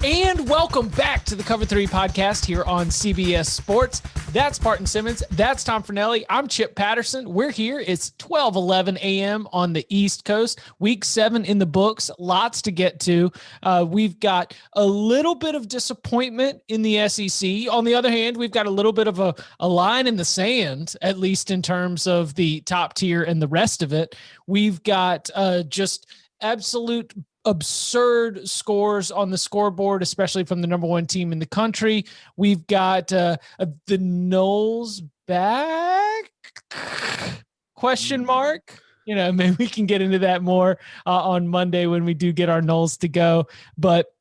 And welcome back to the Cover 3 podcast here on CBS Sports. That's Parton Simmons. That's Tom Fornelli. I'm Chip Patterson. We're here. It's 12:11 a.m. on the East Coast. Week 7 in the books. Lots to get to. We've got a little bit of disappointment in the SEC. On the other hand, we've got a little bit of a line in the sand, at least in terms of the top tier and the rest of it. We've got just absolute absurd scores on the scoreboard, especially from the number one team in the country. We've got the Noles back? Question mark. You know, maybe we can get into that more on Monday when we do get our Noles to go. But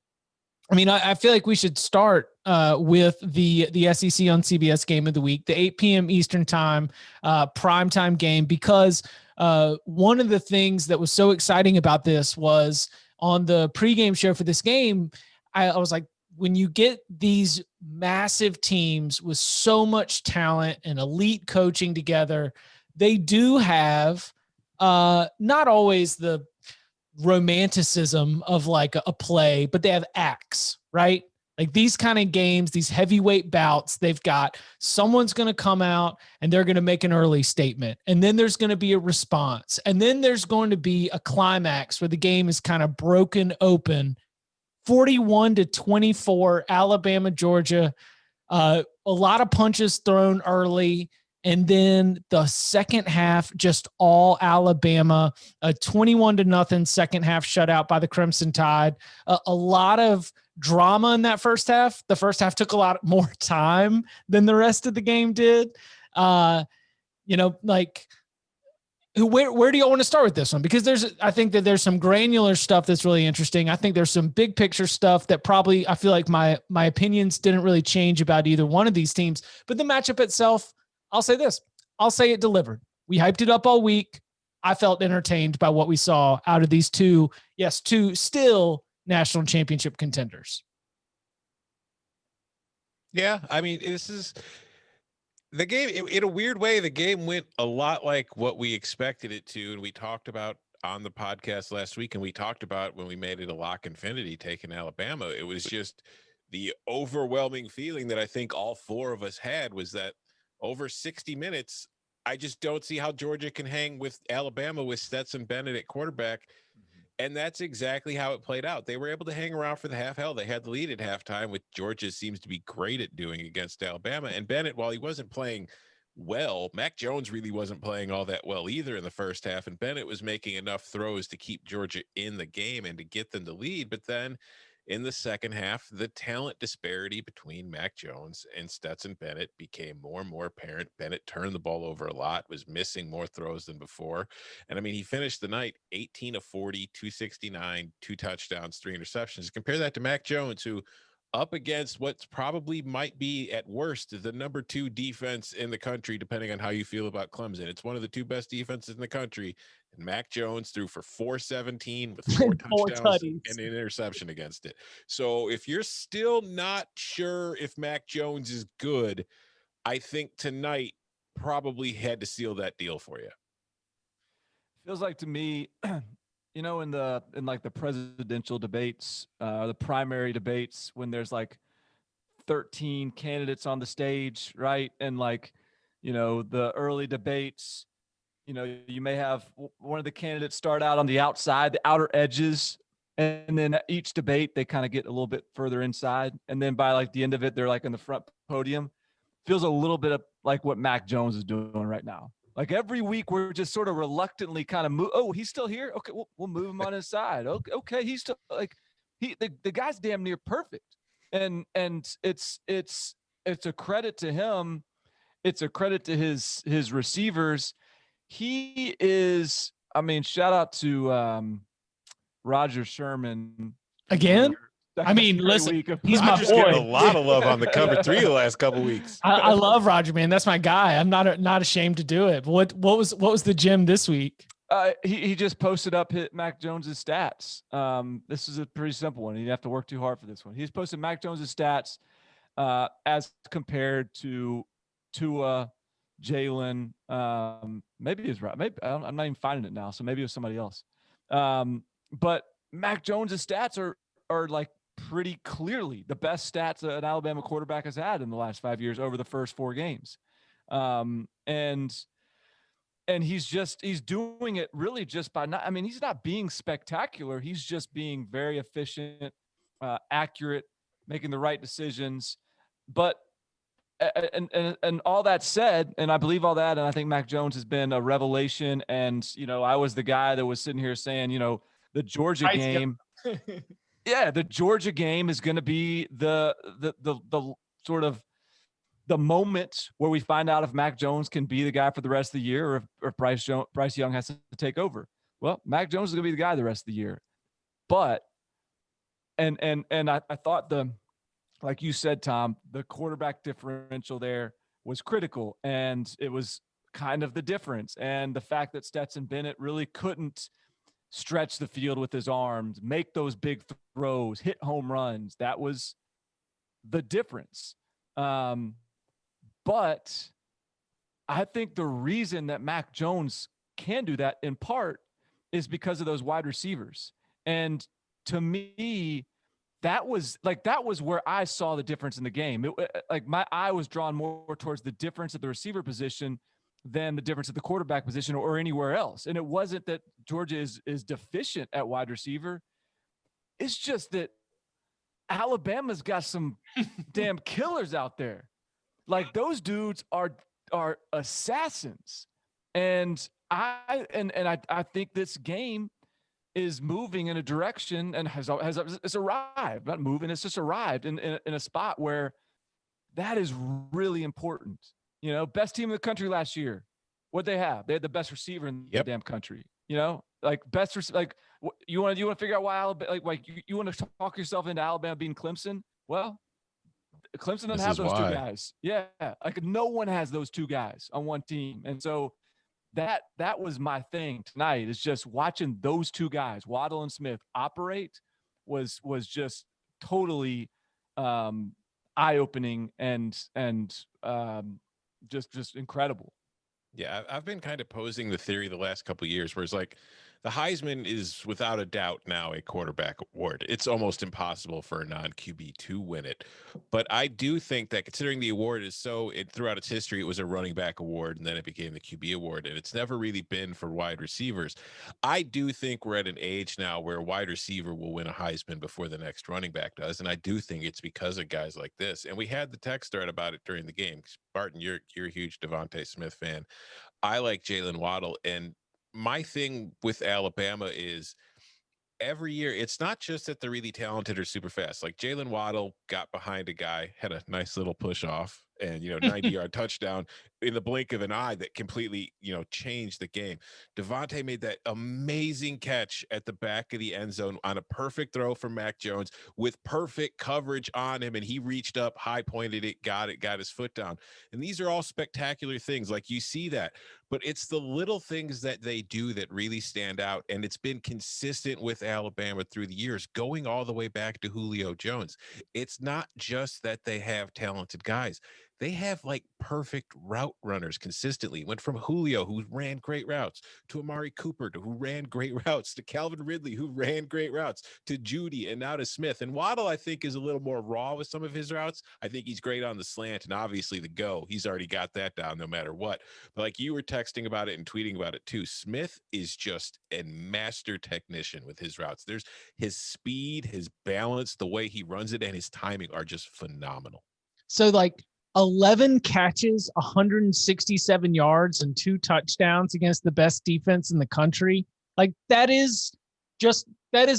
I mean, I feel like we should start with the SEC on CBS game of the week, the 8 p.m. Eastern time primetime game, because one of the things that was so exciting about this was on the pregame show for this game, I was like, when you get these massive teams with so much talent and elite coaching together, they do have not always the romanticism of like a play, but they have acts, right? Like these kind of games, these heavyweight bouts, they've got someone's going to come out and they're going to make an early statement. And then there's going to be a response. And then there's going to be a climax where the game is kind of broken open. 41-24, Alabama, Georgia. A lot of punches thrown early. And then the second half, just all Alabama, a 21-0 second half shutout by the Crimson Tide. A lot of drama in that first half. The first half took a lot more time than the rest of the game did. Like where do you want to start with this one? Because I think that there's some granular stuff that's really interesting. I think there's some big picture stuff that probably, I feel like my opinions didn't really change about either one of these teams, but the matchup itself, I'll say this. I'll say it delivered. We hyped it up all week. I felt entertained by what we saw out of these two still national championship contenders. Yeah, I mean, this is the game. In a weird way, the game went a lot like what we expected it to, and we talked about on the podcast last week, and we talked about when we made it a lock infinity taking Alabama. It was just the overwhelming feeling that I think all four of us had was that over 60 minutes, I just don't see how Georgia can hang with Alabama with Stetson Bennett at quarterback. And that's exactly how it played out. They were able to hang around for the half. Hell, they had the lead at halftime, which Georgia seems to be great at doing against Alabama. And Bennett, while he wasn't playing well, Mac Jones really wasn't playing all that well either in the first half. And Bennett was making enough throws to keep Georgia in the game and to get them to lead. But then in the second half, the talent disparity between Mac Jones and Stetson Bennett became more and more apparent. Bennett turned the ball over a lot, was missing more throws than before. And I mean, he finished the night 18 of 40, 269, 2 touchdowns, 3 interceptions. Compare that to Mac Jones, who up against what's probably might be at worst the number 2 defense in the country, depending on how you feel about Clemson. It's one of the 2 best defenses in the country. And Mac Jones threw for 417 with 4 touchdowns and an interception against it. So if you're still not sure if Mac Jones is good, I think tonight probably had to seal that deal for you. Feels like to me, you know, in like the presidential debates, the primary debates, when there's like 13 candidates on the stage, right? And like, you know, the early debates, you know, you may have one of the candidates start out on the outside, the outer edges, and then each debate, they kind of get a little bit further inside. And then by like the end of it, they're like in the front podium. Feels a little bit of like what Mac Jones is doing right now. Like every week, we're just sort of reluctantly kind of move. Oh, he's still here. Okay, we'll move him on his side. Okay, he's still like the guy's damn near perfect, and it's a credit to him. It's a credit to his receivers. He is. I mean, shout out to Roger Sherman again. I mean, listen, he's my boy. Getting a lot of love on the Cover 3 the last couple of weeks. I love Roger, man. That's my guy. I'm not ashamed to do it. But what was the gem this week? He just posted up Mac Jones's stats. This is a pretty simple one. You didn't have to work too hard for this one. He's posted Mac Jones's stats as compared to Tua, Jalen. Maybe he's right. Maybe I'm not even finding it now. So maybe it was somebody else. But Mac Jones's stats are like pretty clearly the best stats an Alabama quarterback has had in the last 5 years over the first 4 games. And he's doing it really just by he's not being spectacular. He's just being very efficient, accurate, making the right decisions. But and all that said, and I believe all that, and I think Mac Jones has been a revelation. And I was the guy that was sitting here saying, the Georgia game, the Georgia game is going to be the sort of the moment where we find out if Mac Jones can be the guy for the rest of the year, or if Bryce Young has to take over. Well, Mac Jones is going to be the guy the rest of the year. But and I thought like you said, Tom, the quarterback differential there was critical, and it was kind of the difference. And the fact that Stetson Bennett really couldn't stretch the field with his arms, make those big throws, hit home runs, that was the difference. But I think the reason that Mac Jones can do that in part is because of those wide receivers. And to me, that was where I saw the difference in the game. My eye was drawn more towards the difference at the receiver position than the difference at the quarterback position or anywhere else. And it wasn't that Georgia is deficient at wide receiver. It's just that Alabama's got some damn killers out there. Like, those dudes are assassins. And I think this game is moving in a direction and has arrived. Not moving, it's just arrived in a spot where that is really important. Best team in the country last year. What'd they have? They had the best receiver in the damn country. You want to figure out why Alabama, you want to talk yourself into Alabama beating Clemson? Well, Clemson doesn't have those two guys. Yeah, no one has those two guys on one team, and so that was my thing tonight, is just watching those two guys, Waddle and Smith, operate was just totally eye-opening and just incredible. Yeah, I've been kind of posing the theory the last couple of years where it's like the Heisman is without a doubt now a quarterback award. It's almost impossible for a non-QB to win it. But I do think that, considering the award is throughout its history, it was a running back award, and then it became the QB award, and it's never really been for wide receivers. I do think we're at an age now where a wide receiver will win a Heisman before the next running back does, and I do think it's because of guys like this. And we had the text thread about it during the game. Barton, you're a huge Devontae Smith fan. I like Jalen Waddle, and my thing with Alabama is every year, it's not just that they're really talented or super fast. Like, Jalen Waddle got behind a guy, had a nice little push off, and 90-yard touchdown in the blink of an eye that completely changed the game. Devontae made that amazing catch at the back of the end zone on a perfect throw from Mac Jones with perfect coverage on him, and he reached up, high pointed it, got his foot down. And these are all spectacular things. Like, you see that, but it's the little things that they do that really stand out, and it's been consistent with Alabama through the years, going all the way back to Julio Jones. It's not just that they have talented guys. They have perfect route runners consistently. Went from Julio, who ran great routes, to Amari Cooper, who ran great routes, to Calvin Ridley, who ran great routes, to Judy, and now to Smith. And Waddle, I think, is a little more raw with some of his routes. I think he's great on the slant, and obviously the go. He's already got that down no matter what. But like you were texting about it and tweeting about it too, Smith is just a master technician with his routes. There's his speed, his balance, the way he runs it, and his timing are just phenomenal. So 11 catches, 167 yards, and 2 touchdowns against the best defense in the country. That is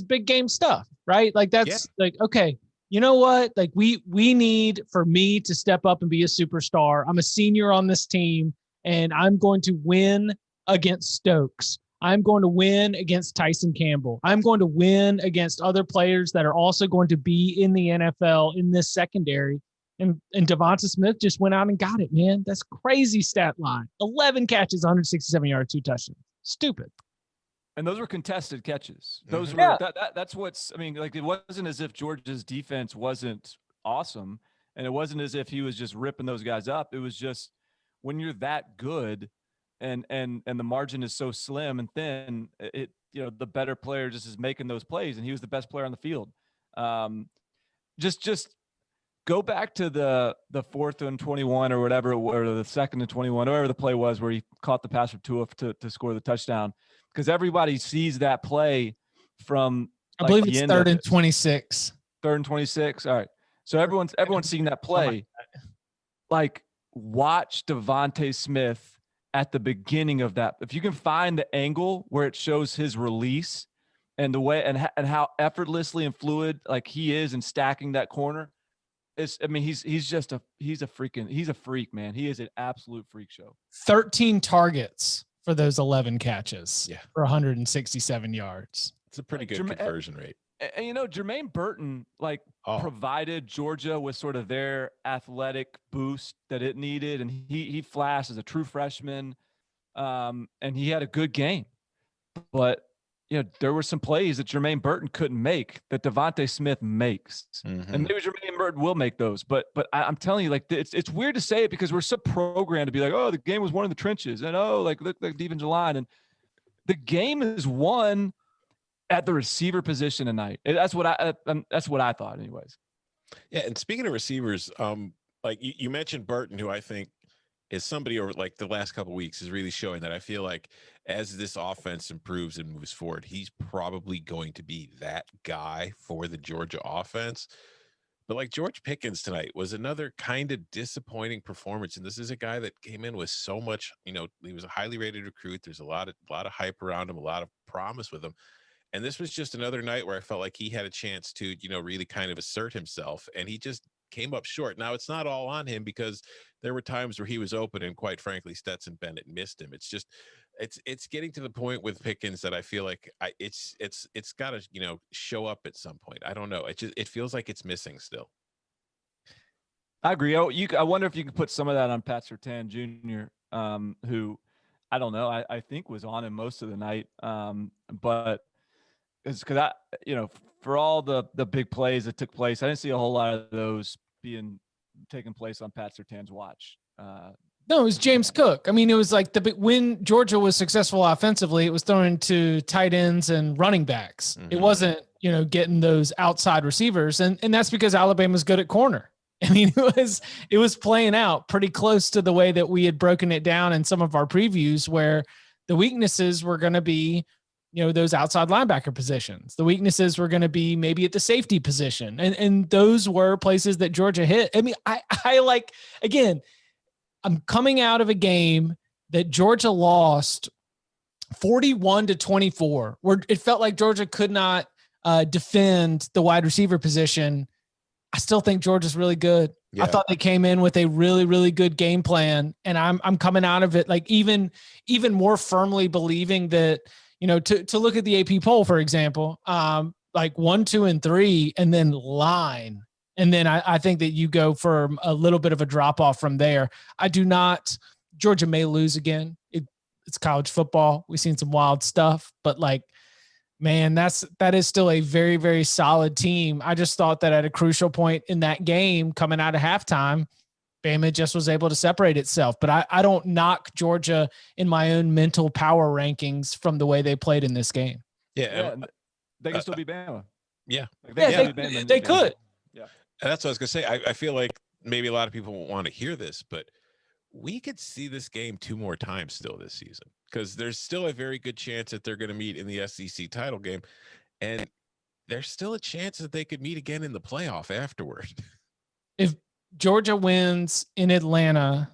big game stuff, right? Okay, you know what? We need for me to step up and be a superstar. I'm a senior on this team, and I'm going to win against Stokes. I'm going to win against Tyson Campbell. I'm going to win against other players that are also going to be in the NFL in this secondary. And Devonta Smith just went out and got it, man. That's crazy stat line. 11 catches, 167 yards, 2 touchdowns. Stupid. And those were contested catches. Those were that's what's. It wasn't as if Georgia's defense wasn't awesome, and it wasn't as if he was just ripping those guys up. It was just, when you're that good, and the margin is so slim and thin, the better player just is making those plays, and he was the best player on the field. just go back to the 4th and 21 or whatever, or the 2nd and 21, whatever the play was where he caught the pass from Tua to score the touchdown, because everybody sees that play from I believe the it's end 3rd of and 26. 3rd and 26. All right. So everyone's seeing that play. Like, watch Devontae Smith at the beginning of that. If you can find the angle where it shows his release and the way and how effortlessly and fluid like he is in stacking that corner, he's a freak, man. He is an absolute freak show. 13 targets for those 11 catches for 167 yards. It's a pretty good conversion rate. And Jermaine Burton provided Georgia with sort of their athletic boost that it needed, and he flashed as a true freshman, and he had a good game. But there were some plays that Jermaine Burton couldn't make that Devontae Smith makes, and maybe Jermaine Burton will make those. But I'm telling you, it's weird to say it because we're so programmed to be like, oh, the game was won in the trenches, and look defensive line, and the game is won at the receiver position tonight. That's what I thought, anyways. Yeah, and speaking of receivers, you mentioned Burton, who I think is somebody over the last couple of weeks is really showing that I feel like as this offense improves and moves forward, he's probably going to be that guy for the Georgia offense. But George Pickens tonight was another kind of disappointing performance. And this is a guy that came in with so much, he was a highly rated recruit. There's a lot of hype around him, a lot of promise with him. And this was just another night where I felt like he had a chance to, really kind of assert himself, and he just came up short. Now, it's not all on him because there were times where he was open and, quite frankly, Stetson Bennett missed him. It's just it's getting to the point with Pickens that I feel like it's got to, show up at some point. I don't know. It feels like it's missing still. I agree. I wonder if you could put some of that on Pat Surtain Jr., who I don't know. I think was on him most of the night, but it's because for all the big plays that took place, I didn't see a whole lot of those taking place on Pat Surtain's watch. No, it was James Cook. I mean, it was like when Georgia was successful offensively, it was throwing to tight ends and running backs. Mm-hmm. It wasn't, getting those outside receivers, and that's because Alabama's good at corner. I mean, it was playing out pretty close to the way that we had broken it down in some of our previews, where the weaknesses were going to be, those outside linebacker positions. The weaknesses were going to be maybe at the safety position. And those were places that Georgia hit. I mean, again, I'm coming out of a game that Georgia lost 41-24, where it felt like Georgia could not defend the wide receiver position. I still think Georgia's really good. Yeah. I thought they came in with a really, really good game plan, and I'm coming out of it even more firmly believing that, to look at the AP poll, for example, 1, 2, and 3, and then line. And then I think that you go for a little bit of a drop off from there. Georgia may lose again. It's college football. We've seen some wild stuff, but man, that is still a very, very solid team. I just thought that at a crucial point in that game, coming out of halftime, Bama just was able to separate itself. But I don't knock Georgia in my own mental power rankings from the way they played in this game. Yeah, they can still be Bama. Yeah. They could. Yeah. And that's what I was going to say. I feel like maybe a lot of people won't want to hear this, but we could see this game 2 more times still this season, because there's still a very good chance that they're going to meet in the SEC title game. And there's still a chance that they could meet again in the playoff afterward. If Georgia wins in Atlanta,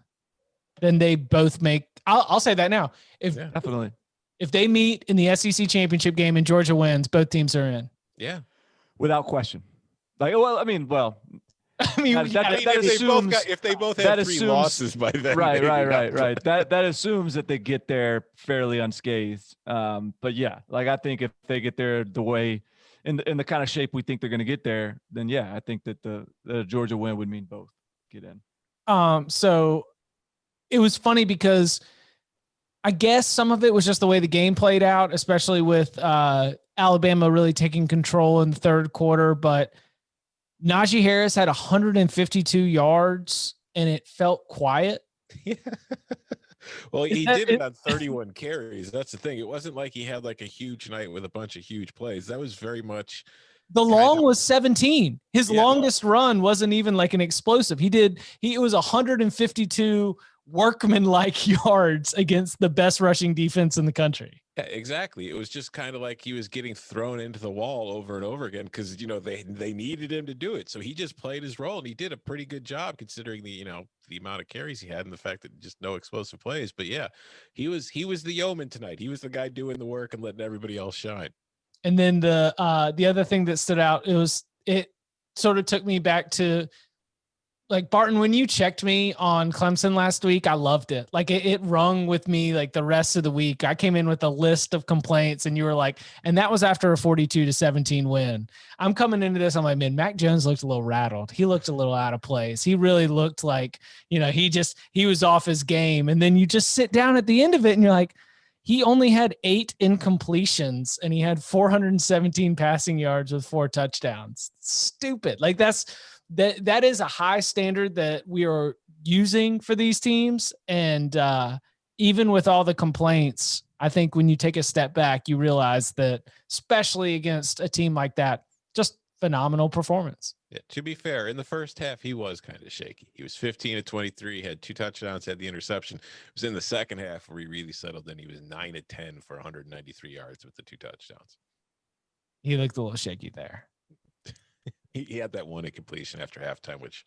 then they both make, I'll say that now. Definitely. If they meet in the SEC championship game and Georgia wins, both teams are in. Yeah. Without question. If they both have 3 losses by then. Right. That assumes that they get there fairly unscathed. But yeah, I think if they get there the way in the kind of shape we think they're going to get there, then yeah, I think that the Georgia win would mean both get in. So it was funny because I guess some of it was just the way the game played out, especially with Alabama really taking control in the third quarter, but Najee Harris had 152 yards, and it felt quiet. Yeah. Well, he did it on 31 carries. That's the thing. It wasn't like he had a huge night with a bunch of huge plays. That was very much The long was 17. His Yeah. longest run wasn't even like an explosive. It was 152 workman-like yards against the best rushing defense in the country. Yeah, exactly. It was just kind of like he was getting thrown into the wall over and over again because, they needed him to do it. So he just played his role, and he did a pretty good job considering the amount of carries he had and the fact that just no explosive plays. But yeah, he was the yeoman tonight. He was the guy doing the work and letting everybody else shine. And then the other thing that stood out, it sort of took me back to, like, Barton, when you checked me on Clemson last week, I loved it. Like it rung with me like the rest of the week. I came in with a list of complaints and you were like, and that was after a 42-17 win. I'm coming into this. I'm like, man, Mac Jones looked a little rattled. He looked a little out of place. He really looked like, he was off his game. And then you just sit down at the end of it and you're like, he only had 8 incompletions and he had 417 passing yards with 4 touchdowns. Stupid. Like that is a high standard that we are using for these teams. And even with all the complaints, I think when you take a step back, you realize that, especially against a team like that, just phenomenal performance. Yeah, to be fair, in the first half, he was kind of shaky. He was 15 of 23, had 2 touchdowns, had the interception. It was in the second half where he really settled in. He was 9 of 10 for 193 yards with the 2 touchdowns. He looked a little shaky there. He had that one incompletion after halftime, which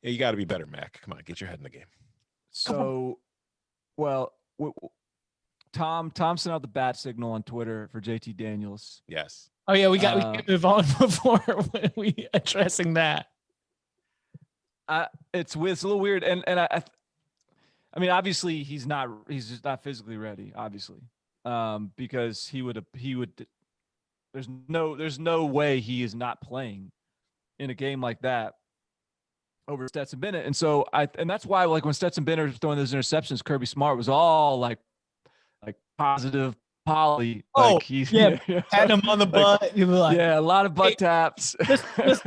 you got to be better, Mac. Come on, get your head in the game. So, Tom sent out the bat signal on Twitter for JT Daniels. Yes. Oh yeah, we can't move on before we addressing that. It's a little weird, and I mean, obviously he's just not physically ready, obviously, because he would. There's no way he is not playing in a game like that over Stetson Bennett, and that's why, like, when Stetson Bennett was throwing those interceptions, Kirby Smart was all like positive. Polly, patting him on the butt. A lot of butt taps.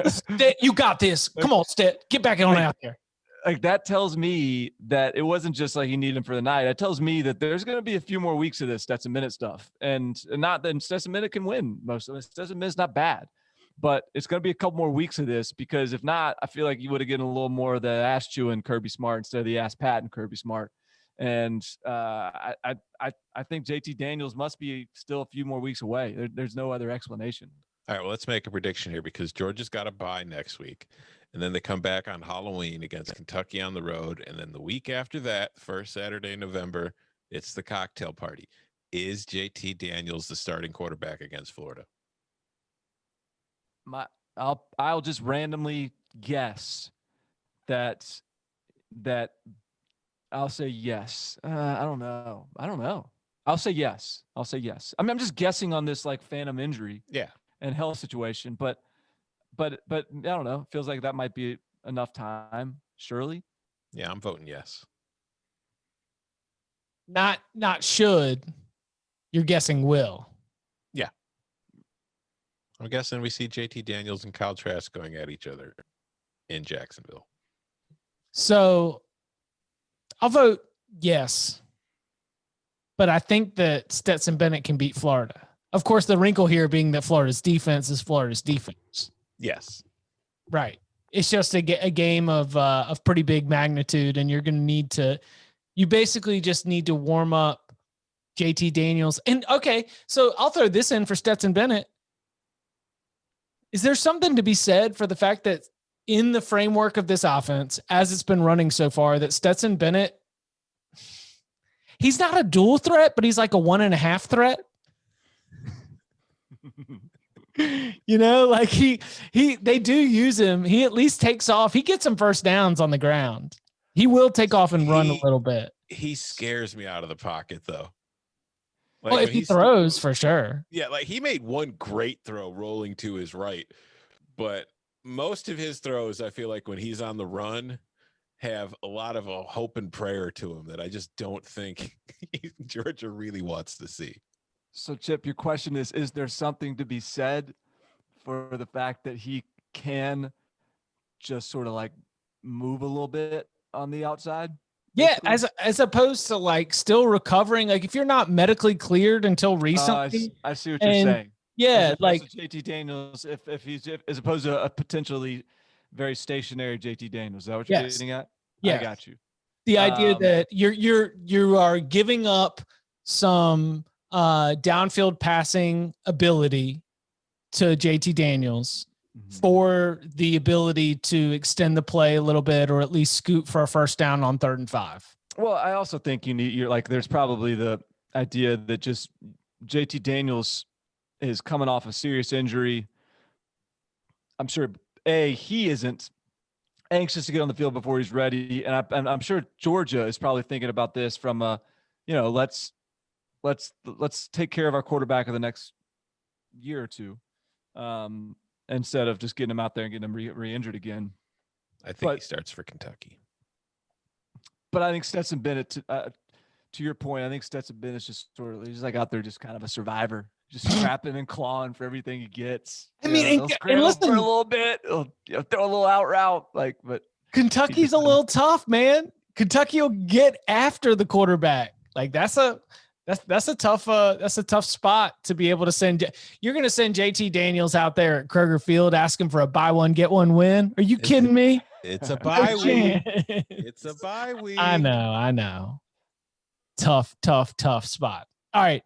Stet, you got this. Come on, Stet, get back on out there. Like, that tells me that it wasn't just like he needed him for the night. It tells me that there's going to be a few more weeks of this Stetson Bennett stuff, and not that Stetson Bennett can win most of it. Stetson Bennett's not bad, but it's going to be a couple more weeks of this, because if not, I feel like you would have gotten a little more of the ass chewing Kirby Smart instead of the ass patting Kirby Smart. And I think JT Daniels must be still a few more weeks away. There's no other explanation. All right, well, let's make a prediction here, because Georgia's got a bye next week, and then they come back on Halloween against Kentucky on the road, and then the week after that, first Saturday in November, it's the cocktail party. Is JT Daniels the starting quarterback against Florida? I'll just randomly guess that I'll say yes. I don't know. I'll say yes. I mean, I'm just guessing on this, like, phantom injury and health situation, but I don't know. Feels like that might be enough time, surely. Yeah, I'm voting yes. Not should. You're guessing will. Yeah. I'm guessing we see JT Daniels and Kyle Trask going at each other in Jacksonville. So I'll vote yes, but I think that Stetson Bennett can beat Florida. Of course, the wrinkle here being that Florida's defense is Florida's defense. Yes. Right. It's just a game of pretty big magnitude, and you're going to you basically just need to warm up JT Daniels. And okay, so I'll throw this in for Stetson Bennett. Is there something to be said for the fact that in the framework of this offense, as it's been running so far, that Stetson Bennett, he's not a dual threat, but he's like a 1.5 threat. Like they do use him. He at least takes off. He gets some first downs on the ground. He will take off and run a little bit. He scares me out of the pocket, though. Like, well, if he throws, for sure. Yeah, like, he made one great throw rolling to his right, but most of his throws, I feel like when he's on the run, have a lot of a hope and prayer to him that I just don't think Georgia really wants to see. So, Chip, your question is there something to be said for the fact that he can just sort of like move a little bit on the outside? Yeah, as opposed to like still recovering. Like, if you're not medically cleared until recently. I see what you're saying. Yeah, like JT Daniels, as opposed to a potentially very stationary JT Daniels. Is that what you're yes, getting at? I yes. got you. The idea that you are giving up some downfield passing ability to JT Daniels for the ability to extend the play a little bit, or at least scoot for a first down on 3rd and 5. Well, I also think there's probably the idea that just JT Daniels is coming off a serious injury. I'm sure he isn't anxious to get on the field before he's ready, and I'm sure Georgia is probably thinking about this from let's take care of our quarterback in the next year or two, instead of just getting him out there and getting him re-injured again. I think he starts for Kentucky. But I think Stetson Bennett, to your point, I think Stetson Bennett's just sort of he's like out there, just kind of a survivor, just scrapping and clawing for everything he gets. And listen, for a little bit, he'll throw a little out route, but Kentucky's a little tough, man. Kentucky will get after the quarterback. Like that's a tough spot to be able to send. You're going to send JT Daniels out there at Kroger Field asking for a buy one get one win. Are you kidding me? It's a bye week. It's a bye week. I know. Tough spot. All right.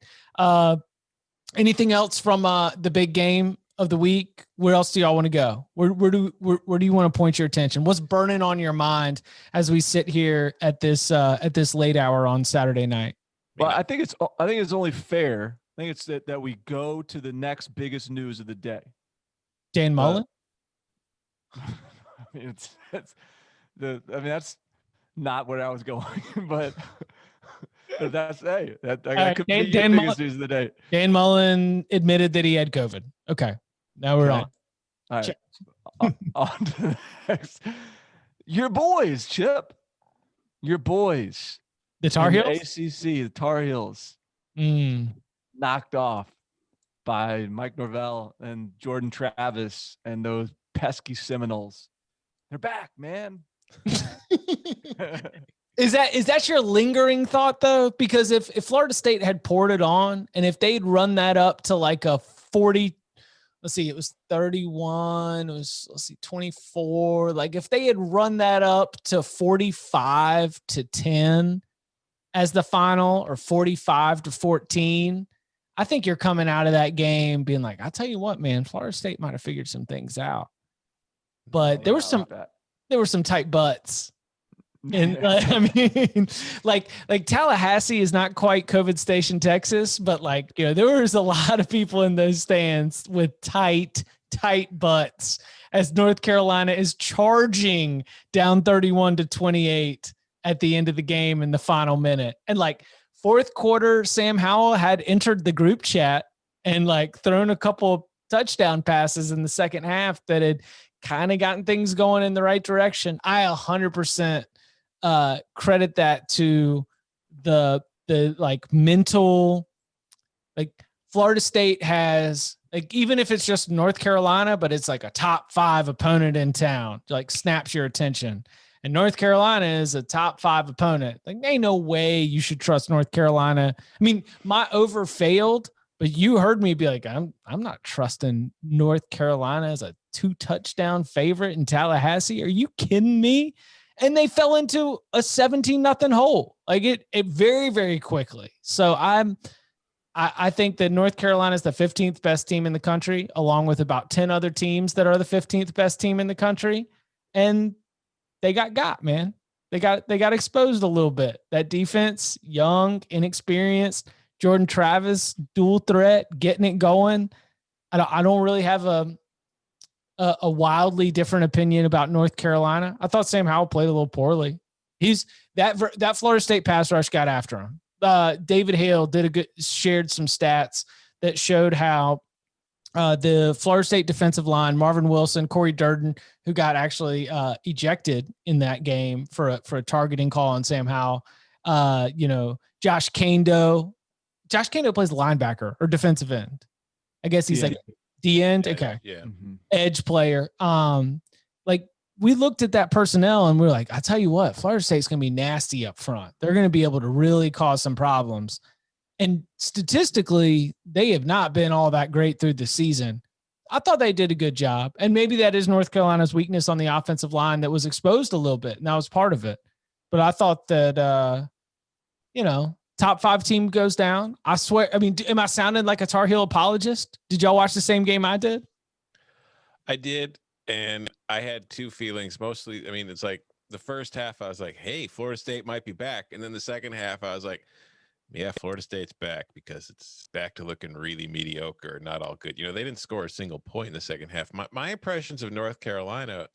Anything else from the big game of the week? Where else do y'all want to go? Where do you want to point your attention? What's burning on your mind as we sit here at this late hour on Saturday night? Well, I think it's only fair. I think it's that we go to the next biggest news of the day. Dan Mullen? I mean, that's not where I was going, but that could be the biggest news of the day. Dan Mullen admitted that he had COVID. Okay, now we're on. All right, on to the next. Your boys, Chip. Your boys. The Tar Heels? The ACC, the Tar Heels. Knocked off by Mike Norvell and Jordan Travis and those pesky Seminoles. They're back, man. Is that your lingering thought though? Because if Florida State had poured it on, and if they'd run that up to like a 40, it was 31, it was 24. Like if they had run that up to 45-10 as the final, or 45-14, I think you're coming out of that game being like, I'll tell you what, man, Florida State might have figured some things out. But there were some tight butts. And like Tallahassee is not quite COVID station Texas, but there was a lot of people in those stands with tight butts as North Carolina is charging down 31-28 at the end of the game in the final minute. And fourth quarter, Sam Howell had entered the group chat and thrown a couple touchdown passes in the second half that had kind of gotten things going in the right direction. I 100% credit that to the mental, Florida State has, even if it's just North Carolina, but it's a top 5 opponent in town, snaps your attention. And North Carolina is a top 5 opponent. Ain't no way you should trust North Carolina. I mean, my over failed, but you heard me be like, I'm not trusting North Carolina as a 2-touchdown favorite in Tallahassee. Are you kidding me? And they fell into a 17-0 hole. It very, very quickly. So I think that North Carolina is the 15th best team in the country, along with about 10 other teams that are the 15th best team in the country. And they got, man. They got exposed a little bit. That defense, young, inexperienced, Jordan Travis, dual threat, getting it going. I don't really have a wildly different opinion about North Carolina. I thought Sam Howell played a little poorly. He's that Florida State pass rush got after him. David Hale shared some stats that showed how the Florida State defensive line, Marvin Wilson, Corey Durden, who got actually ejected in that game for a targeting call on Sam Howell. Josh Kando. Josh Kando plays linebacker or defensive end. I guess he's D end. Okay. Yeah. Mm-hmm. Edge player. We looked at that personnel and we were like, I tell you what, Florida State's going to be nasty up front. They're going to be able to really cause some problems. And statistically, they have not been all that great through the season. I thought they did a good job. And maybe that is North Carolina's weakness on the offensive line that was exposed a little bit. And that was part of it. But I thought that, top 5 team goes down. I swear. I mean, am I sounding like a Tar Heel apologist? Did y'all watch the same game I did? I did. And I had 2 feelings. Mostly, I mean, it's like the first half, I was like, hey, Florida State might be back. And then the second half, I was like, yeah, Florida State's back because it's back to looking really mediocre, not all good. They didn't score a single point in the second half. My impressions of North Carolina,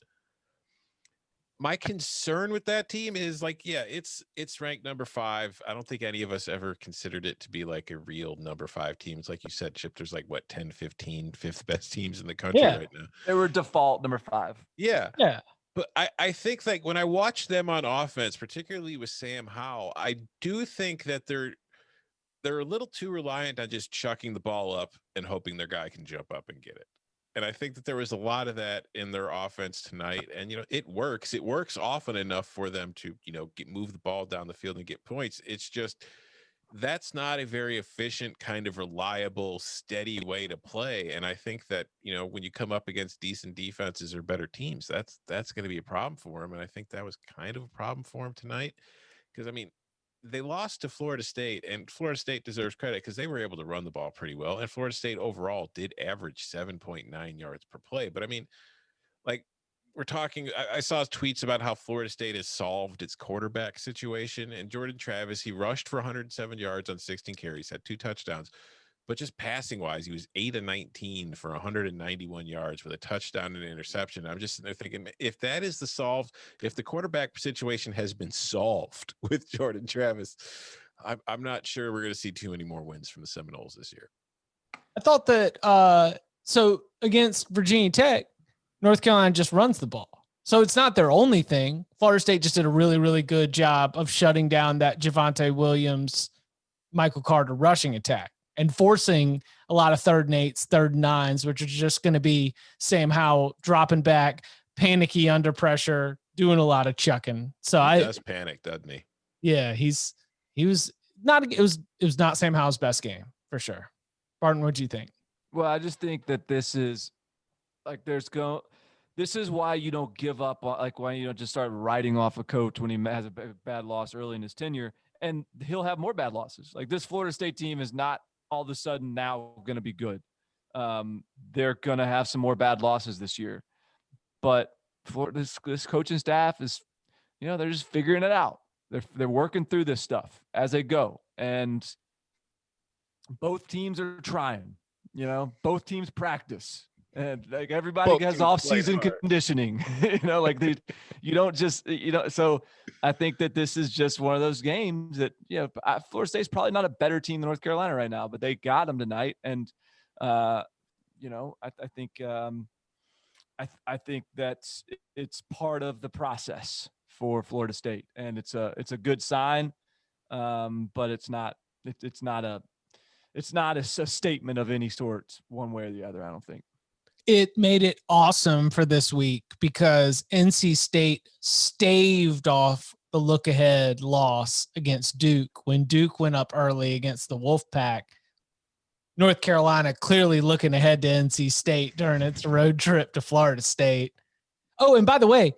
my concern with that team is like, yeah, it's ranked number 5. I don't think any of us ever considered it to be like a real number 5 team. It's like you said, Chip, there's like 10, 15 fifth best teams in the country right now. They were default number 5. Yeah. Yeah. But I think like when I watch them on offense, particularly with Sam Howell, I do think that they're a little too reliant on just chucking the ball up and hoping their guy can jump up and get it. And I think that there was a lot of that in their offense tonight. And, it works. It works often enough for them to, move the ball down the field and get points. It's just, that's not a very efficient, kind of reliable, steady way to play. And I think that, when you come up against decent defenses or better teams, that's going to be a problem for him. And I think that was kind of a problem for him tonight. Because, I mean, they lost to Florida State, and Florida State deserves credit because they were able to run the ball pretty well. And Florida State overall did average 7.9 yards per play. But I mean, like, we're talking, I saw tweets about how Florida State has solved its quarterback situation. And Jordan Travis, he rushed for 107 yards on 16 carries, had 2 touchdowns. But just passing wise, he was 8 of 19 for 191 yards with a touchdown and an interception. I'm just sitting there thinking, if that is if the quarterback situation has been solved with Jordan Travis, I'm not sure we're going to see too many more wins from the Seminoles this year. I thought that, so against Virginia Tech, North Carolina just runs the ball. So it's not their only thing. Florida State just did a really, really good job of shutting down that Javonte Williams, Michael Carter rushing attack and forcing a lot of 3rd and 8s, 3rd and 9s, which are just going to be Sam Howell dropping back, panicky under pressure, doing a lot of chucking. So he does panic, doesn't he? Yeah, it was not Sam Howell's best game for sure. Barton, what do you think? Well, I just think that this is like this is why you don't give up on, like, why you don't just start writing off a coach when he has a bad loss early in his tenure, and he'll have more bad losses. Like, this Florida State team is not all of a sudden now going to be good. They're going to have some more bad losses this year, but for this coaching staff is, they're just figuring it out. They're working through this stuff as they go, and both teams are trying. Both teams practice, and like everybody has off-season conditioning. You don't just So I think that this is just one of those games that Florida State's probably not a better team than North Carolina right now, but they got them tonight, and I think that's it's part of the process for Florida State, and it's a good sign, but it's not a statement of any sort one way or the other, I don't think. It made it awesome for this week because NC State staved off the look-ahead loss against Duke when Duke went up early against the Wolfpack. North Carolina clearly looking ahead to NC State during its road trip to Florida State. Oh, and by the way,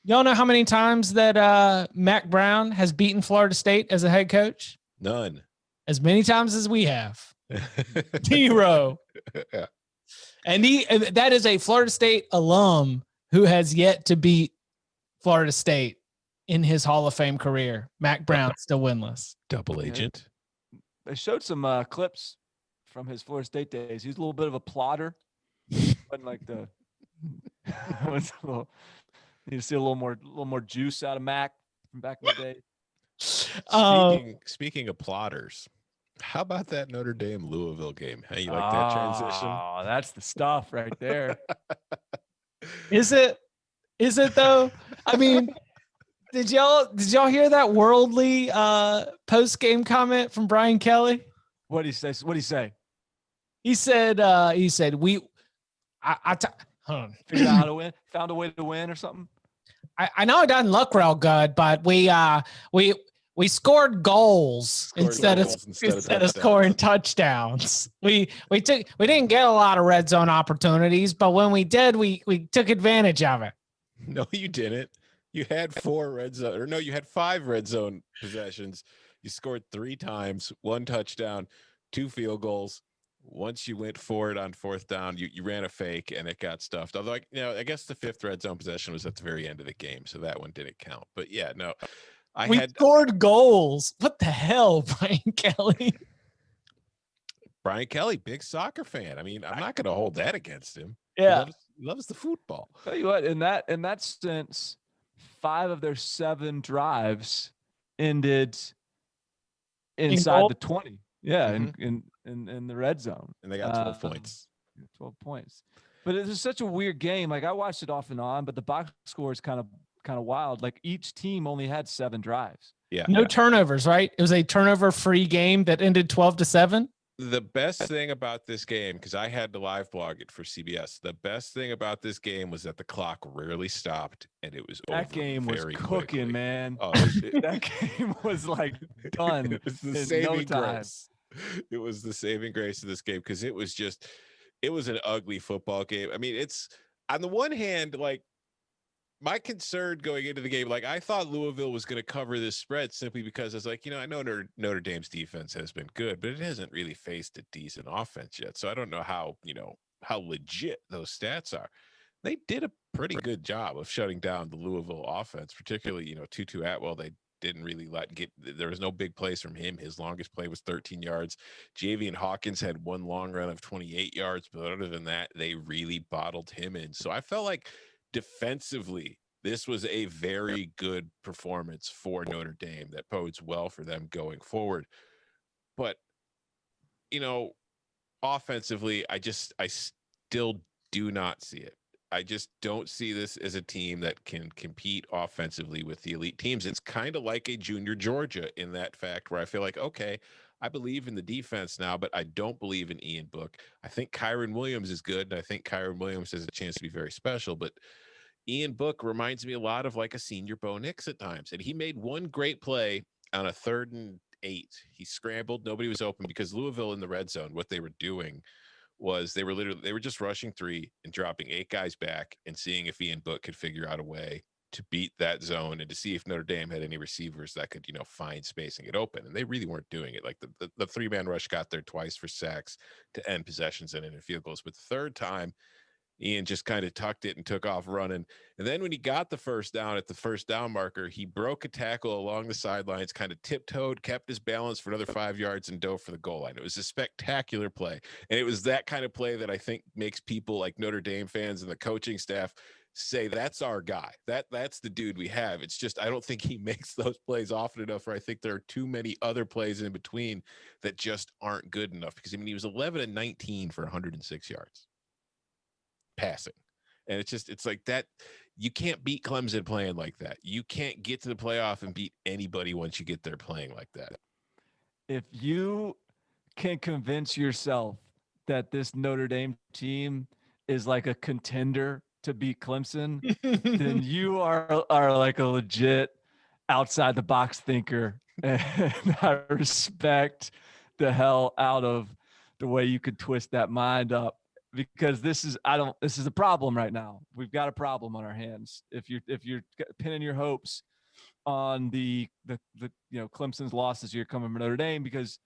y'all know how many times that Mac Brown has beaten Florida State as a head coach? None. As many times as we have. 0. Yeah. And that is a Florida State alum who has yet to beat Florida State in his Hall of Fame career. Mac Brown still winless. Double agent. They showed some clips from his Florida State days. He was a little bit of a plotter. Wasn't like the need to see a little more juice out of Mac from back in the day. Speaking of plotters, how about that Notre Dame Louisville game? How you like that transition? Oh, that's the stuff right there. Is it though? I mean, did y'all hear that worldly post game comment from Brian Kelly? What did he say? He said hold on. Figured out how to win, found a way to win or something. I know it doesn't look real good, but we We scored goals instead of touchdowns. scoring touchdowns. We didn't get a lot of red zone opportunities, but when we did, we took advantage of it. No, you didn't. You had 5 red zone possessions. You scored 3 times, 1 touchdown, 2 field goals. Once you went for it on 4th down, you ran a fake and it got stuffed. Although, I guess the 5th red zone possession was at the very end of the game, so that one didn't count. But yeah, no, we scored goals. What the hell, Brian Kelly? Brian Kelly, big soccer fan. I mean, I'm not going to hold that against him. Yeah, he loves the football. Tell you what, in that sense, 5 of their 7 drives ended inside the 20. Yeah, in the red zone. And they got 12 points. 12 points. But it was such a weird game. Like, I watched it off and on, but the box score is kind of wild. Like, each team only had 7 drives. Yeah. No turnovers, right? It was a turnover-free game that ended 12-7. The best thing about this game, because I had to live blog it for CBS, the best thing about this game was that the clock rarely stopped and it was over. That game was cooking, quickly. Man. Oh, that game was like done. It was the in saving no time. grace. It was the saving grace of this game because it was an ugly football game. I mean, it's on the one hand, like, my concern going into the game, like, I thought Louisville was going to cover this spread simply because it's like, I know Notre Dame's defense has been good, but it hasn't really faced a decent offense yet. So I don't know how legit those stats are. They did a pretty good job of shutting down the Louisville offense, particularly, Tutu Atwell. They didn't really there was no big plays from him. His longest play was 13 yards. Javian Hawkins had 1 long run of 28 yards, but other than that, they really bottled him in. So I felt like defensively, this was a very good performance for Notre Dame that bodes well for them going forward. But, offensively, I still do not see it. I just don't see this as a team that can compete offensively with the elite teams. It's kind of like a junior Georgia in that fact where I feel like, okay, I believe in the defense now, but I don't believe in Ian Book. I think Kyron Williams is good, and I think Kyron Williams has a chance to be very special, but Ian Book reminds me a lot of like a senior Bo Nix at times. And he made one great play on a 3rd and 8. He scrambled. Nobody was open because Louisville in the red zone, what they were doing was they were just rushing 3 and dropping 8 guys back and seeing if Ian Book could figure out a way to beat that zone and to see if Notre Dame had any receivers that could, find space and get open. And they really weren't doing it. Like the 3-man rush got there twice for sacks to end possessions and in field goals. But the 3rd time, Ian just kind of tucked it and took off running. And then when he got the first down at the first down marker, he broke a tackle along the sidelines, kind of tiptoed, kept his balance for another 5 yards and dove for the goal line. It was a spectacular play. And it was that kind of play that I think makes people like Notre Dame fans and the coaching staff say, that's our guy. That's the dude we have. It's just, I don't think he makes those plays often enough, or I think there are too many other plays in between that just aren't good enough. Because, he was 11-19 for 106 yards. Passing. And it's like that. You can't beat Clemson playing like that. You can't get to the playoff and beat anybody once you get there playing like that. If you can convince yourself that this Notre Dame team is like a contender to beat Clemson, then you are like a legit outside the box thinker. And I respect the hell out of the way you could twist that mind up. Because this is a problem right now. We've got a problem on our hands. If you're pinning your hopes on the Clemson's losses here coming from Notre Dame, because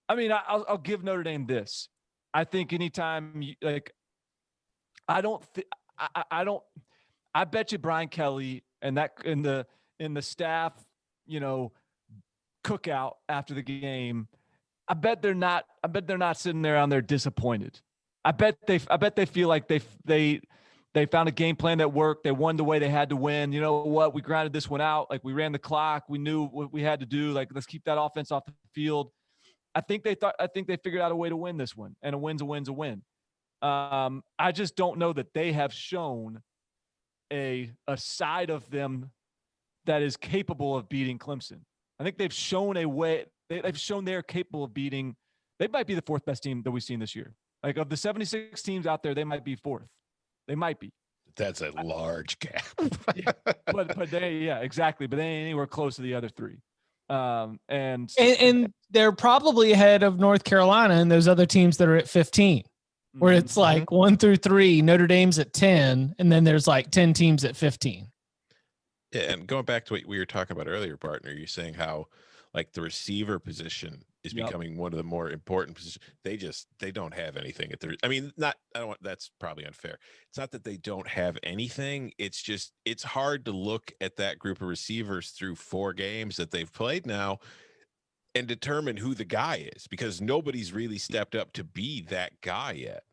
I'll give Notre Dame this. I think anytime I bet you Brian Kelly and that in the staff, cookout after the game, I bet they're not sitting there on there disappointed. I bet they feel like they found a game plan that worked. They won the way they had to win. You know what? We grinded this one out. Like, we ran the clock. We knew what we had to do. Like, let's keep that offense off the field. I think they figured out a way to win this one, and a win's a win's a win. I just don't know that they have shown a side of them that is capable of beating Clemson. I think they've shown a way. They've shown they're capable of beating. They might be the 4th best team that we've seen this year. Like, of the 76 teams out there, they might be 4th. They might be. That's a large gap. but they, yeah, exactly. But they ain't anywhere close to the other 3. And they're probably ahead of North Carolina and those other teams that are at 15, where it's like 1 through 3, Notre Dame's at 10, and then there's like 10 teams at 15. Yeah, and going back to what we were talking about earlier, partner, you're saying how like the receiver position is becoming one of the more important positions. They don't have anything at their. I mean, that's probably unfair. It's not that they don't have anything. It's just it's hard to look at that group of receivers through 4 games that they've played now and determine who the guy is, because nobody's really stepped up to be that guy yet.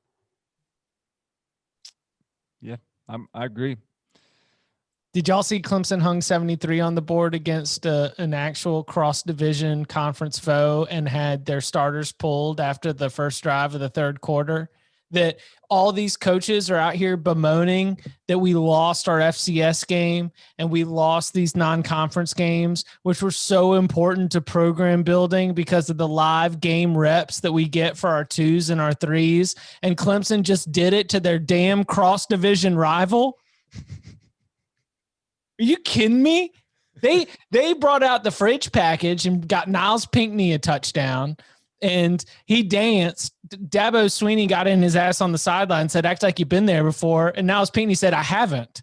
Yeah, I agree. Did y'all see Clemson hung 73 on the board against an actual cross-division conference foe and had their starters pulled after the first drive of the third quarter? That all these coaches are out here bemoaning that we lost our FCS game and we lost these non-conference games, which were so important to program building because of the live game reps that we get for our 2s and our 3s. And Clemson just did it to their damn cross-division rival. Are you kidding me? They brought out the fridge package and got Niles Pinckney a touchdown, and he danced. Dabo Sweeney got in his ass on the sideline and said, "Act like you've been there before." And Niles Pinckney said, "I haven't."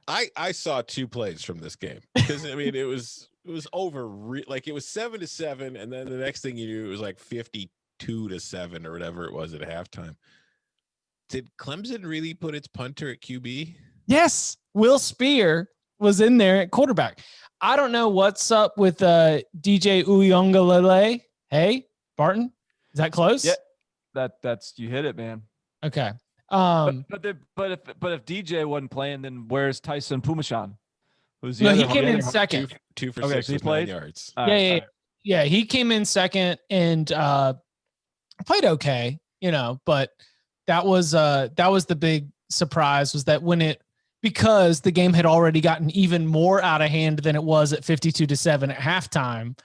I saw 2 plays from this game, because I mean it was over like it was 7-7, and then the next thing you knew it was like 52-7 or whatever it was at halftime. Did Clemson really put its punter at QB? Yes. Will Spear was in there at quarterback. I don't know what's up with DJ Uyunglele. Hey, Barton, is that close? Yeah, that's you hit it, man. Okay. But if DJ wasn't playing, then where's Tyson Pumashan? He came in second. 2 for 6 with 9 yards. Yeah. He came in second and played okay, but that was the big surprise, was that because the game had already gotten even more out of hand than it was at 52-7 at halftime,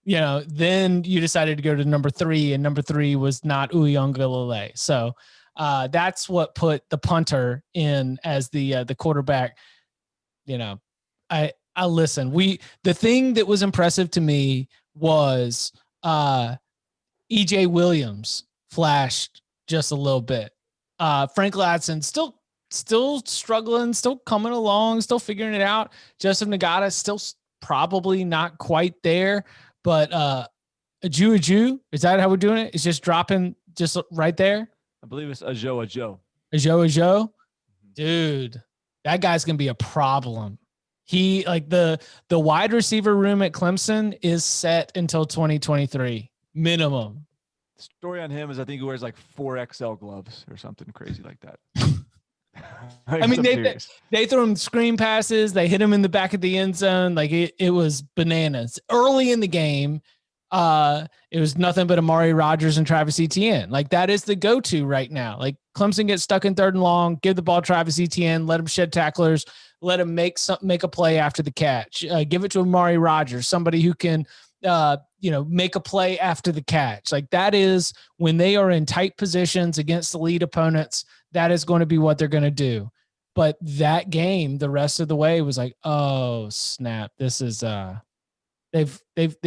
then you decided to go to number 3, and number 3 was not Uyunglele. So that's what put the punter in as the quarterback. I listen. The thing that was impressive to me was EJ Williams flashed just a little bit. Frank Ladson still struggling, still coming along, still figuring it out. Joseph Nagata still probably not quite there, but Aju, is that how we're doing it? It's just dropping just right there. I believe it's Ajo. Dude, that guy's gonna be a problem. He the wide receiver room at Clemson is set until 2023 minimum. Story on him is I think he wears like 4XL gloves or something crazy like that. I mean, they threw him screen passes. They hit him in the back of the end zone. Like it was bananas. Early in the game, it was nothing but Amari Rodgers and Travis Etienne. Like that is the go-to right now. Like Clemson gets stuck in 3rd and long, give the ball to Travis Etienne, let him shed tacklers, let him make a play after the catch. Give it to Amari Rodgers, somebody who can make a play after the catch. Like that is when they are in tight positions against elite opponents, that is going to be what they're going to do. But that game, the rest of the way was like, oh snap. This is, they've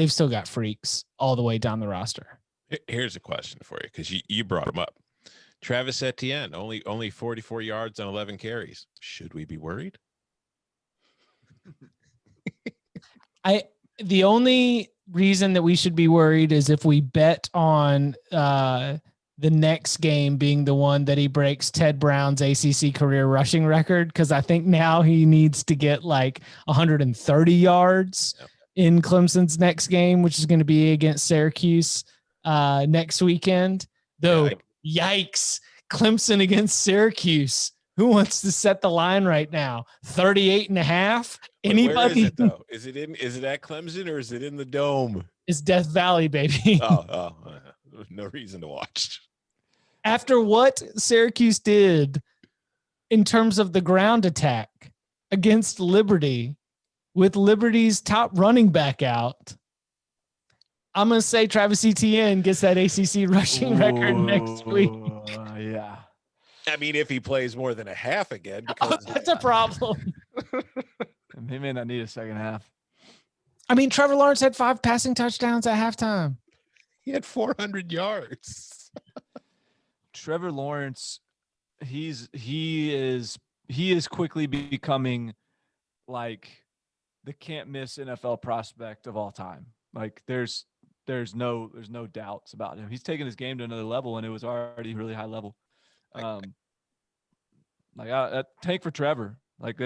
still got freaks all the way down the roster. Here's a question for you, because you brought him up. Travis Etienne, only 44 yards on 11 carries. Should we be worried? The only reason that we should be worried is if we bet on the next game being the one that he breaks Ted Brown's ACC career rushing record, because I think now he needs to get like 130 yards in Clemson's next game, which is going to be against Syracuse next weekend. Though, yikes, Clemson against Syracuse. Who wants to set the line right now? 38.5? Anybody? Where is it, though? Is it at Clemson or is it in the Dome? It's Death Valley, baby. No reason to watch. After what Syracuse did in terms of the ground attack against Liberty, with Liberty's top running back out, I'm going to say Travis Etienne gets that ACC rushing record next week. Yeah. I mean, if he plays more than a half again, because that's a problem. He may not need a second half. I mean, Trevor Lawrence had 5 passing touchdowns at halftime. He had 400 yards. Trevor Lawrence, he is quickly becoming like the can't miss NFL prospect of all time. Like there's no doubts about him. He's taken his game to another level, and it was already really high level. Tank for Trevor. Like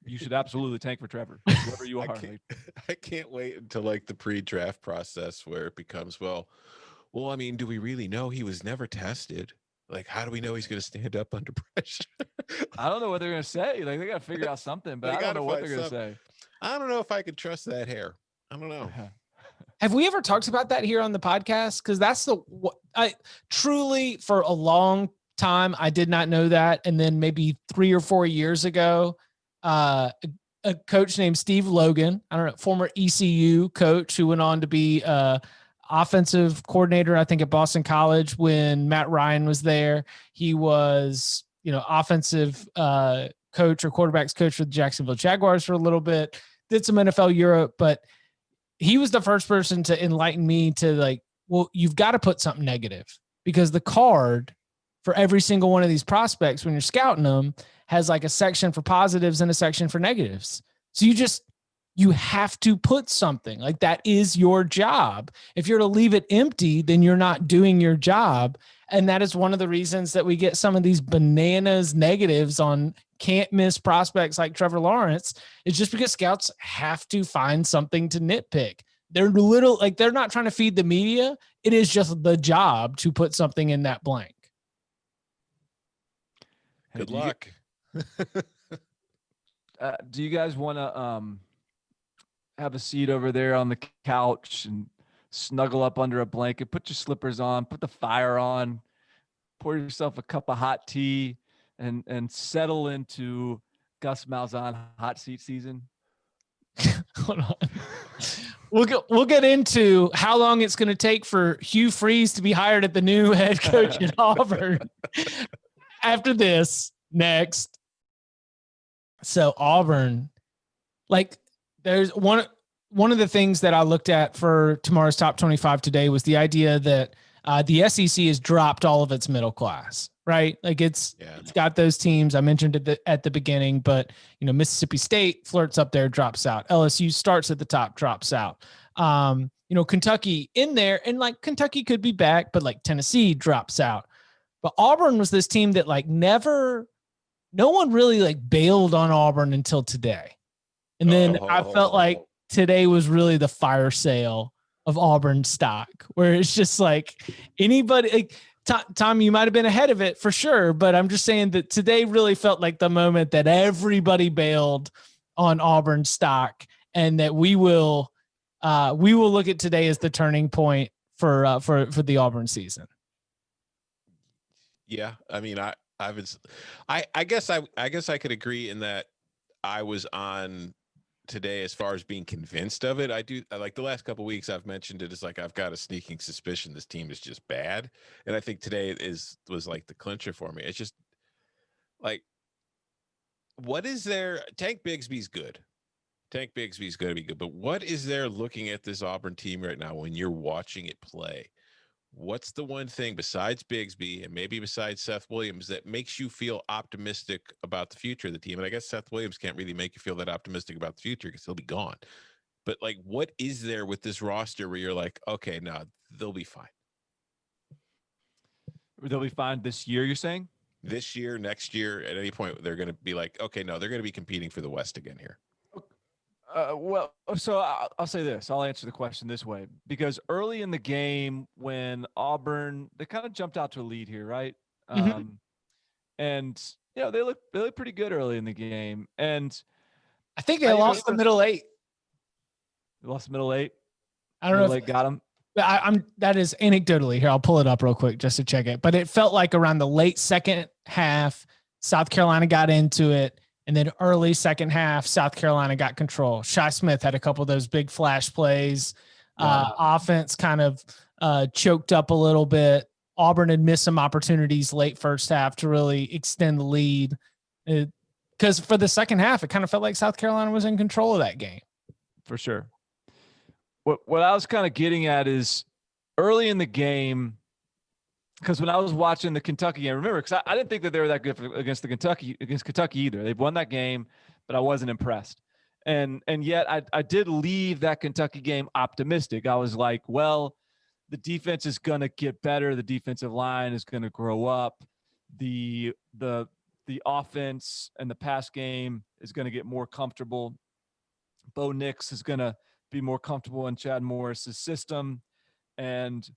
you should absolutely tank for Trevor, whoever you are. I can't wait until like the pre-draft process where it becomes, well, I mean, do we really know? He was never tested. Like, how do we know he's going to stand up under pressure? I don't know what they're going to say. Like, they got to figure out something, but I don't know what they're going to say. I don't know if I could trust that hair. I don't know. Have we ever talked about that here on the podcast? Because that's I truly, for a long time, I did not know that. And then maybe 3 or 4 years ago, a coach named Steve Logan, I don't know, former ECU coach who went on to be offensive coordinator, I think, at Boston College when Matt Ryan was there. He was, offensive coach or quarterbacks coach with the Jacksonville Jaguars for a little bit, did some NFL Europe, but he was the first person to enlighten me to like, well, you've got to put something negative because the card for every single one of these prospects, when you're scouting them, has like a section for positives and a section for negatives. So you have to put something like that is your job. If you're to leave it empty, then you're not doing your job. And that is one of the reasons that we get some of these bananas negatives on can't miss prospects like Trevor Lawrence. It's just because scouts have to find something to nitpick. They're they're not trying to feed the media. It is just the job to put something in that blank. Good luck. Do you guys want to have a seat over there on the couch and snuggle up under a blanket, put your slippers on, put the fire on, pour yourself a cup of hot tea, and settle into Gus Malzahn hot seat season? Hold on. We'll get into how long it's going to take for Hugh Freeze to be hired at the new head coach at Auburn after this next. So Auburn, like there's one of the things that I looked at for tomorrow's top 25 today was the idea that the SEC has dropped all of its middle class, right? Like it's got those teams I mentioned at the beginning, but Mississippi State flirts up there, drops out. LSU starts at the top, drops out. Kentucky in there, and like Kentucky could be back, but like Tennessee drops out. But Auburn was this team that like no one really like bailed on Auburn until today. And then I felt like today was really the fire sale of Auburn stock, where it's just like anybody, like Tom, you might've been ahead of it for sure, but I'm just saying that today really felt like the moment that everybody bailed on Auburn stock, and that we will look at today as the turning point for the Auburn season. Yeah. I mean, I guess I could agree in that I was on today as far as being convinced of it. I do like the last couple of weeks I've mentioned it. It's like I've got a sneaking suspicion this team is just bad, and I think today was like the clincher for me. It's just like, what is there? Tank Bigsby's good. Tank Bigsby's going to be good, but what is there looking at this Auburn team right now when you're watching it play? What's the one thing besides Bigsby and maybe besides Seth Williams that makes you feel optimistic about the future of the team? And I guess Seth Williams can't really make you feel that optimistic about the future because he'll be gone. But like, what is there with this roster where you're like, okay, no, they'll be fine. They'll be fine this year, you're saying? This year, next year, at any point, they're going to be like, okay, no, they're going to be competing for the West again here. Well, so I'll say this. I'll answer the question this way, because early in the game when Auburn, they kind of jumped out to a lead here, right? Mm-hmm. And they look pretty good early in the game, and I think they lost the middle eight. They lost the middle eight. I don't know if got them. That is anecdotally here. I'll pull it up real quick just to check it. But it felt like around the late second half, South Carolina got into it. And then early second half, South Carolina got control. Shi Smith had a couple of those big flash plays. Offense kind of choked up a little bit. Auburn had missed some opportunities late first half to really extend the lead. because for the second half, it kind of felt like South Carolina was in control of that game. For sure. What I was kind of getting at is early in the game, because when I was watching the Kentucky game, remember, because I didn't think that they were that good against Kentucky either. They've won that game, but I wasn't impressed. And yet I did leave that Kentucky game optimistic. I was like, well, the defense is going to get better. The defensive line is going to grow up. The offense and the pass game is going to get more comfortable. Bo Nix is going to be more comfortable in Chad Morris's system, and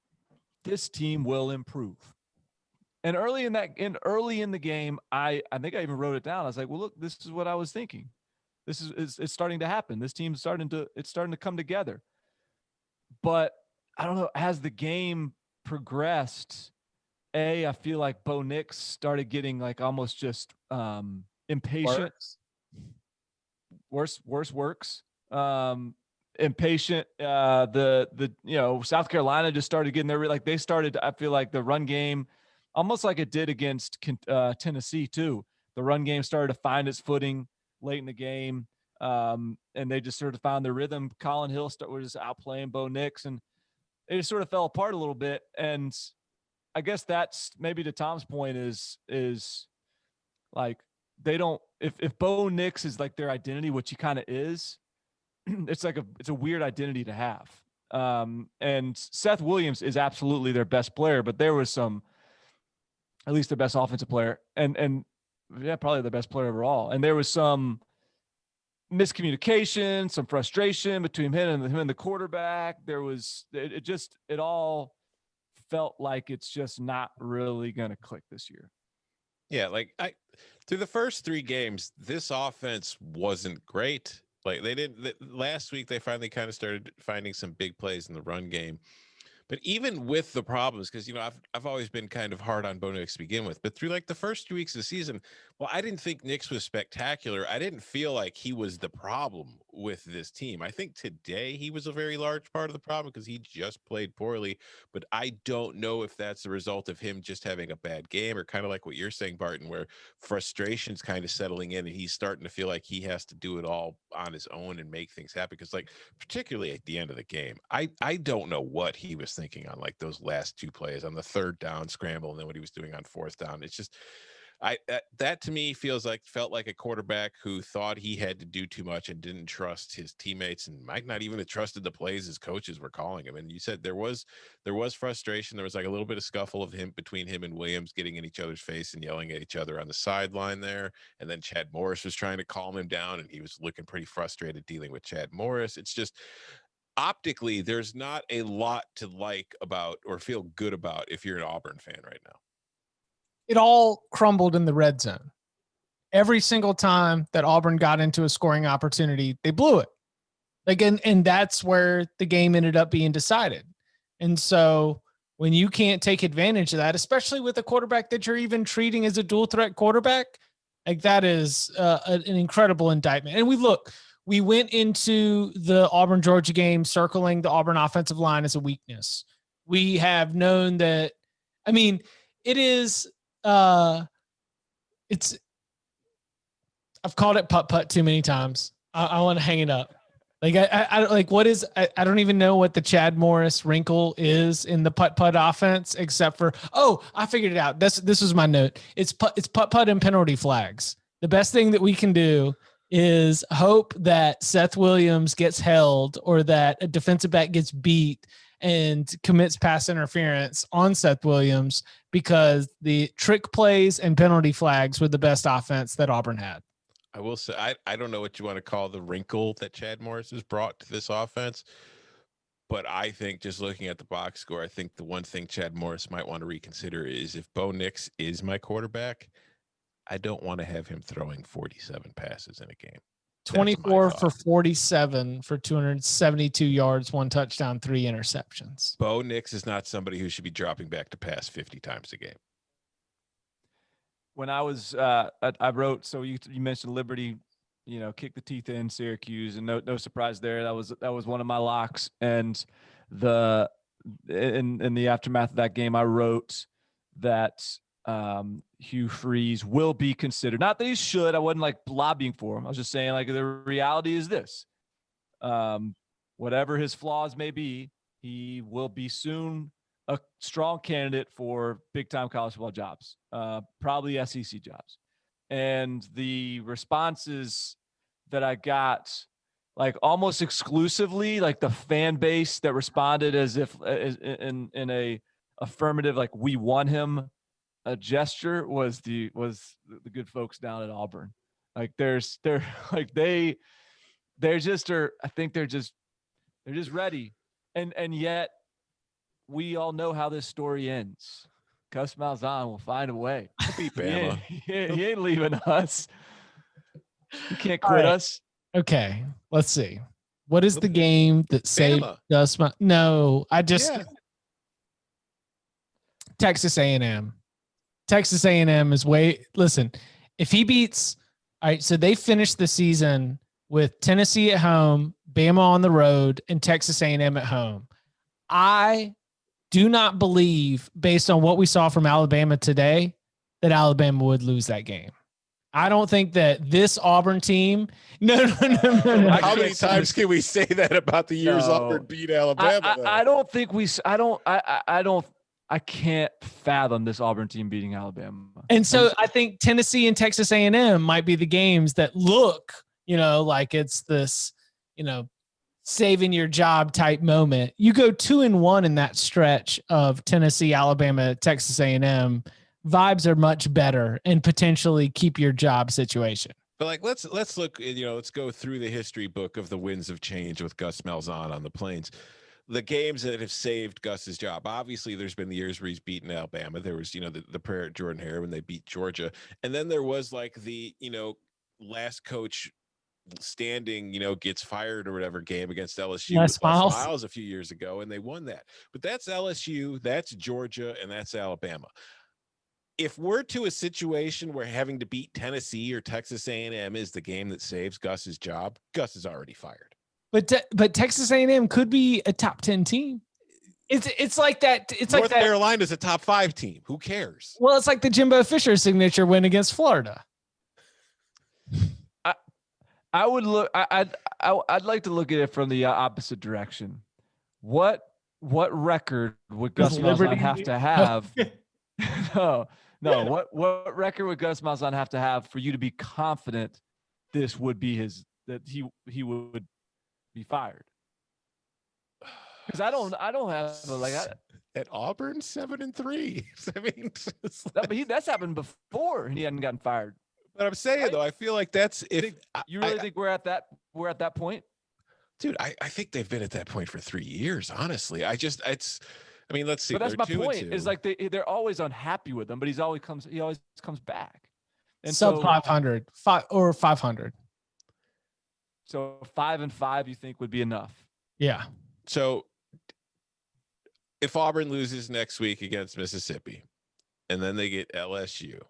this team will improve. And early in the game, I think I even wrote it down. I was like, well, look, this is what I was thinking. This is it's starting to happen. This team's starting to come together. But I don't know, as the game progressed, I feel like Bo Nix started getting like almost just impatient. Worse works. Impatient. South Carolina just started getting there. Like they started, I feel like the run game, almost like it did against Tennessee too. The run game started to find its footing late in the game, and they just sort of found their rhythm. Colin Hill was just outplaying Bo Nix, and it just sort of fell apart a little bit. And I guess that's maybe to Tom's point is like they don't. If Bo Nix is like their identity, which he kind of is, it's a weird identity to have. And Seth Williams is absolutely their best player, but there was at least their best offensive player, and yeah, probably the best player overall. And there was some miscommunication, some frustration between him and the quarterback. There was it all felt like it's just not really going to click this year. Yeah, like through the first 3 games, this offense wasn't great. Like last week, they finally kind of started finding some big plays in the run game. But even with the problems, because, I've always been kind of hard on Bo Nix to begin with, but through like the first 2 weeks of the season, well, I didn't think Nix was spectacular. I didn't feel like he was the problem with this team. I think today he was a very large part of the problem because he just played poorly, but I don't know if that's the result of him just having a bad game or kind of like what you're saying, Barton, where frustration's kind of settling in and he's starting to feel like he has to do it all on his own and make things happen. Because like, particularly at the end of the game, I don't know what he was thinking on like those last 2 plays on the 3rd down scramble and then what he was doing on 4th down. It's just that to me felt like a quarterback who thought he had to do too much and didn't trust his teammates and might not even have trusted the plays his coaches were calling him. And you said there was frustration. There was like a little bit of scuffle between him and Williams getting in each other's face and yelling at each other on the sideline there. And then Chad Morris was trying to calm him down and he was looking pretty frustrated dealing with Chad Morris. It's just optically, there's not a lot to like about or feel good about if you're an Auburn fan right now. It all crumbled in the red zone. Every single time that Auburn got into a scoring opportunity, they blew it. And that's where the game ended up being decided. And so when you can't take advantage of that, especially with a quarterback that you're even treating as a dual threat quarterback, like that is an incredible indictment. And we went into the Auburn Georgia game circling the Auburn offensive line as a weakness. We have known that. I mean, it is. I've called it putt too many times. I want to hang it up. Like I like what is I don't even know what the Chad Morris wrinkle is in the putt offense except for I figured it out. This was my note. It's putt and penalty flags. The best thing that we can do is hope that Seth Williams gets held or that a defensive back gets beat and commits pass interference on Seth Williams because the trick plays and penalty flags were the best offense that Auburn had. I will say, I don't know what you want to call the wrinkle that Chad Morris has brought to this offense, but I think just looking at the box score, I think the one thing Chad Morris might want to reconsider is if Bo Nix is my quarterback, I don't want to have him throwing 47 passes in a game. 24 for 47 for 272 yards, 1 touchdown, 3 interceptions. Bo Nix is not somebody who should be dropping back to pass 50 times a game. When I was, I wrote, so you mentioned Liberty, kick the teeth in Syracuse, and no surprise there. That was one of my locks. And in the aftermath of that game, I wrote that Hugh Freeze will be considered. Not that he should. I wasn't like lobbying for him. I was just saying like the reality is this. Whatever his flaws may be, he will be soon a strong candidate for big-time college football jobs, probably SEC jobs. And the responses that I got, like almost exclusively, like the fan base that responded as if in a affirmative, like we want him, a gesture was the good folks down at Auburn. Like they're just I think they're just ready. And yet we all know how this story ends. Gus Malzahn will find a way. Beat Bama. He ain't leaving us. He can't quit us. Okay, let's see. What is the game that saved Gus? No, Texas A&M. Texas A&M is listen, if he beats, all right, so they finished the season with Tennessee at home, Bama on the road, and Texas A&M at home. I do not believe, based on what we saw from Alabama today, that Alabama would lose that game. I don't think that this Auburn team. No. How many times can we say that about the years Auburn beat Alabama? I can't fathom this Auburn team beating Alabama. And so I think Tennessee and Texas A&M might be the games that look, like it's this, saving your job type moment. You go 2-1 in that stretch of Tennessee, Alabama, Texas A&M. Vibes are much better and potentially keep your job situation. But like, let's look, let's go through the history book of the winds of change with Gus Malzahn on the Plains. The games that have saved Gus's job. Obviously, there's been the years where he's beaten Alabama. There was, the prayer at Jordan Hare when they beat Georgia. And then there was like the, last coach standing, gets fired or whatever game against LSU. Les Miles a few years ago, and they won that. But that's LSU, that's Georgia, and that's Alabama. If we're to a situation where having to beat Tennessee or Texas A&M is the game that saves Gus's job, Gus is already fired. But Texas A&M could be a top 10 team. It's like that. It's North like that. Carolina's a top 5 team. Who cares? Well, it's like the Jimbo Fisher signature win against Florida. I would look. I'd like to look at it from the opposite direction. What record would Gus Malzahn have to have? No. What record would Gus Malzahn have to have for you to be confident this would be that he would be fired? Because I don't have like at Auburn 7-3. I mean, but that's happened before and he hadn't gotten fired. But I'm saying though, I feel like that's you really think we're at that point, dude. I think they've been at that point for 3 years. Honestly, let's see. But that's my point. Is like they're always unhappy with him, but he always comes back. And sub 500, 500. So 5-5, you think would be enough? Yeah. So if Auburn loses next week against Mississippi, and then they get LSU,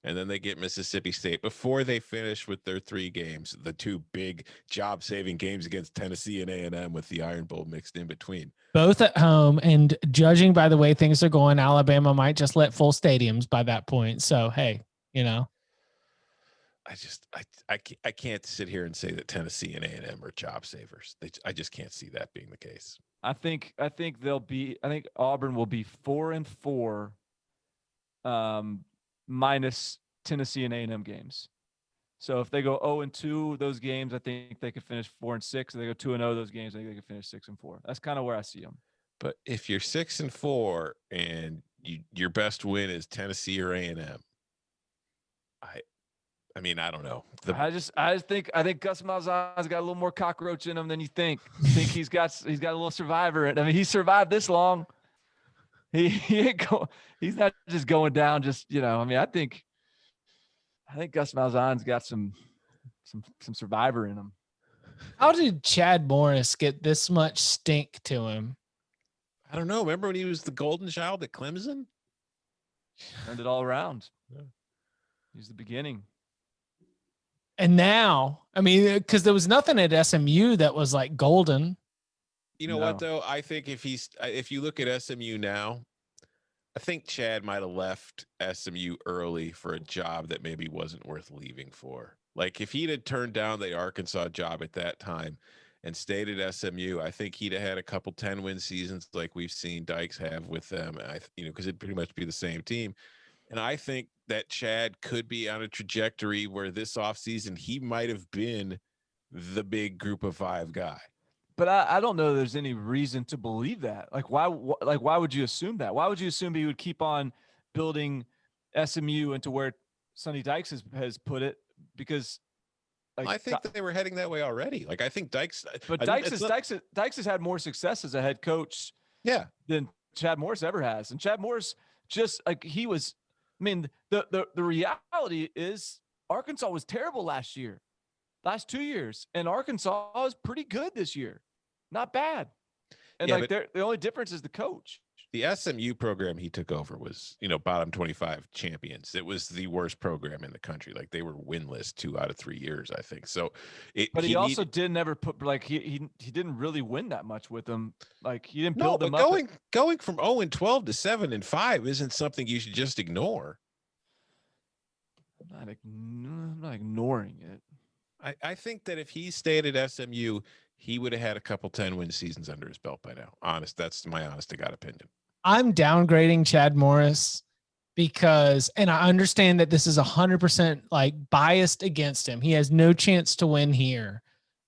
and then they get Mississippi State before they finish with their 3 games, the 2 big job-saving games against Tennessee and A&M with the Iron Bowl mixed in between. Both at home, and judging by the way things are going, Alabama might just let full stadiums by that point. So, hey, I can't sit here and say that Tennessee and A&M are job savers. I just can't see that being the case. I think Auburn will be 4-4, minus Tennessee and A&M games. So if they go 0-2 those games, I think they could finish 4-6. If they go 2-0 those games, I think they could finish 6-4. That's kind of where I see them. But if you're 6-4 and your best win is Tennessee or A&M, I don't know. I think Gus Malzahn's got a little more cockroach in him than you think. I think he's got a little survivor in him. I mean, he survived this long. He's not just going down. I think Gus Malzahn's got some survivor in him. How did Chad Morris get this much stink to him? I don't know. Remember when he was the golden child at Clemson? Turned it all around. Yeah. He's the beginning. And now, because there was nothing at SMU that was like golden. You know what though? I think if you look at SMU now, I think Chad might have left SMU early for a job that maybe wasn't worth leaving for. Like if he'd had turned down the Arkansas job at that time and stayed at SMU, I think he'd have had a couple 10-win seasons like we've seen Dykes have with them. Because it'd pretty much be the same team. And I think that Chad could be on a trajectory where this offseason he might have been the big group of 5 guy. But I don't know there's any reason to believe that. Like why would you assume that? Why would you assume he would keep on building SMU into where Sonny Dykes has put it? Because like, I think that they were heading that way already. Like I think Dykes, but Dykes has had more success as a head coach, than Chad Morris ever has. And Chad Morris just like he was. I mean, the reality is Arkansas was terrible last 2 years, and Arkansas is pretty good this year, not bad. And the only difference is the coach. The SMU program he took over was, bottom 25 champions. It was the worst program in the country. Like they were winless 2 out of 3 years, I think. So, he also didn't ever put like he didn't really win that much with them. Like he didn't build them up. Going from 0-12 to 7-5 isn't something you should just ignore. I'm not ignoring it. I think that if he stayed at SMU, he would have had a couple 10-win seasons under his belt by now. That's my honest to God opinion. I'm downgrading Chad Morris because, and I understand that this is 100% like biased against him. He has no chance to win here,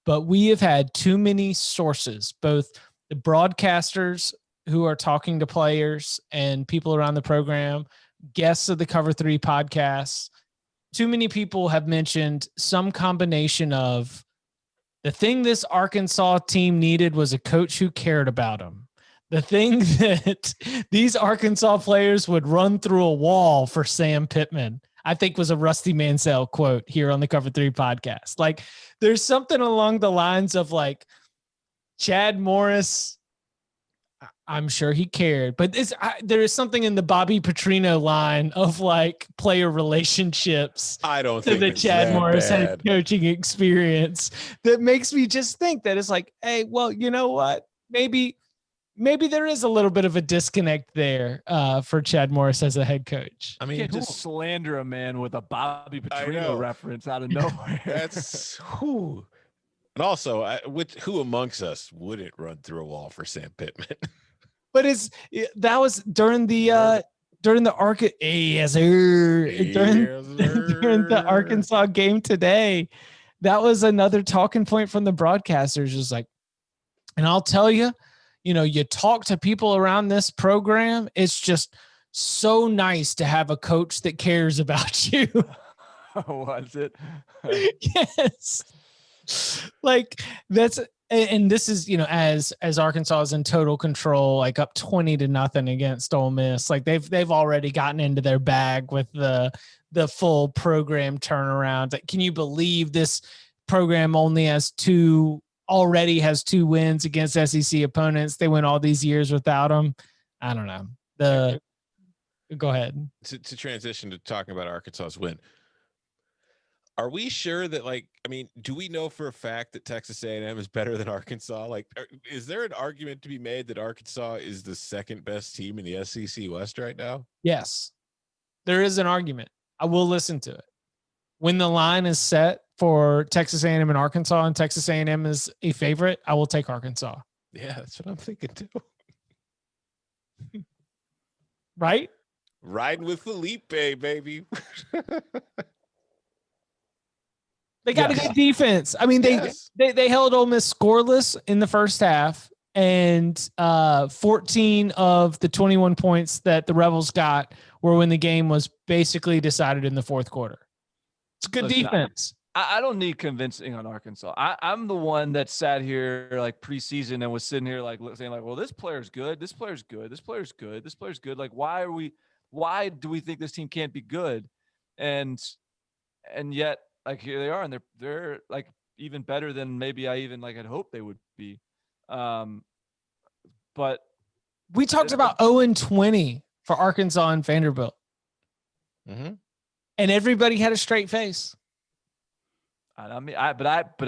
but we have had too many sources, both the broadcasters who are talking to players and people around the program, guests of the Cover 3 podcasts. Too many people have mentioned some combination of the thing this Arkansas team needed was a coach who cared about them. The thing that these Arkansas players would run through a wall for Sam Pittman, I think was a Rusty Mansell quote here on the Cover 3 podcast. Like there's something along the lines of like Chad Morris, I'm sure he cared, but there is something in the Bobby Petrino line of like player relationships. I don't think the Chad Morris head coaching experience that makes me just think that it's like, hey, well, you know what? Maybe there is a little bit of a disconnect there for Chad Morris as a head coach. I mean, you can't just slander a man with a Bobby Petrino reference out of nowhere. That's who. And also, who amongst us wouldn't run through a wall for Sam Pittman? But that was during the during the Arkansas game today. That was another talking point from the broadcasters. Just like, and I'll tell you, you talk to people around this program. It's just so nice to have a coach that cares about you. Was it? Yes. Like that's. And this is, as Arkansas is in total control, like up 20-0 against Ole Miss, like they've already gotten into their bag with the full program turnaround. Like, can you believe this program only has 2 wins against SEC opponents? They went all these years without them. I don't know. Go ahead. To transition to talking about Arkansas's win. Are we sure that, do we know for a fact that Texas A&M is better than Arkansas? Like, is there an argument to be made that Arkansas is the second best team in the SEC West right now? Yes, there is an argument. I will listen to it. When the line is set for Texas A&M and Arkansas and Texas A&M is a favorite, I will take Arkansas. Yeah, that's what I'm thinking too. Right? Riding with Felipe, baby. They got a good defense. I mean, they held Ole Miss scoreless in the first half, and 14 of the 21 points that the Rebels got were when the game was basically decided in the fourth quarter. It's good defense. I don't need convincing on Arkansas. I'm the one that sat here like preseason and was sitting here like saying like, well, this player's good. This player's good. This player's good. This player's good. Like, why do we think this team can't be good? And yet, like here they are, and they're like even better than maybe I even like had hoped they would be. But we talked about 0-20 for Arkansas and Vanderbilt, and everybody had a straight face. I mean, I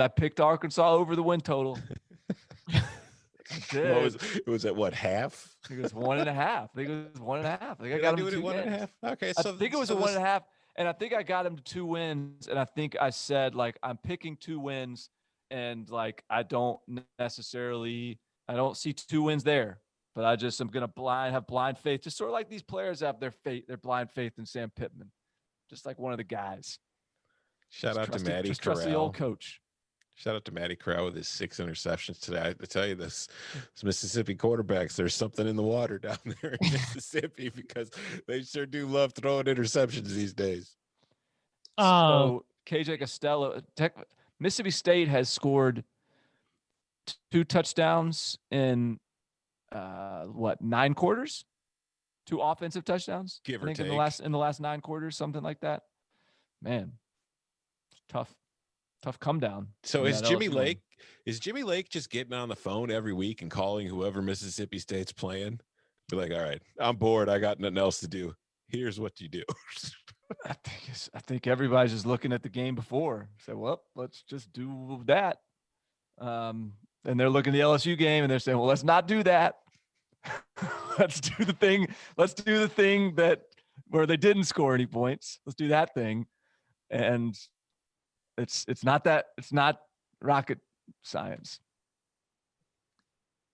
picked Arkansas over the win total. did. It was at what, half? I think it was 1.5. I think it was 1.5. I think I Did got I him do to it at 1.5? Okay, I think it was a 1.5, and I think I got him to 2 wins. And I think I said, like, I'm picking 2 wins, and like I don't see 2 wins there, but I just am gonna have blind faith, just sort of like these players have their blind faith in Sam Pittman, just like one of the guys. Shout out to Matty Just trust the old Corral. coach. Shout out to Matty Corral with his 6 interceptions today. I have to tell you this Mississippi quarterbacks, there's something in the water down there in Mississippi because they sure do love throwing interceptions these days. So KJ Costello, Mississippi State has scored 2 touchdowns in 9 quarters? 2 offensive touchdowns, Give or I think, take. in the last 9 quarters, something like that. Man, tough come down. So is Jimmy Lake just getting on the phone every week and calling whoever Mississippi State's playing? Be like, all right, I'm bored. I got nothing else to do. Here's what you do. I think everybody's just looking at the game before. Say, well, let's just do that. And they're looking at the LSU game and they're saying, well, let's not do that. Let's do the thing. Let's do the thing that where they didn't score any points. Let's do that thing. And it's not rocket science.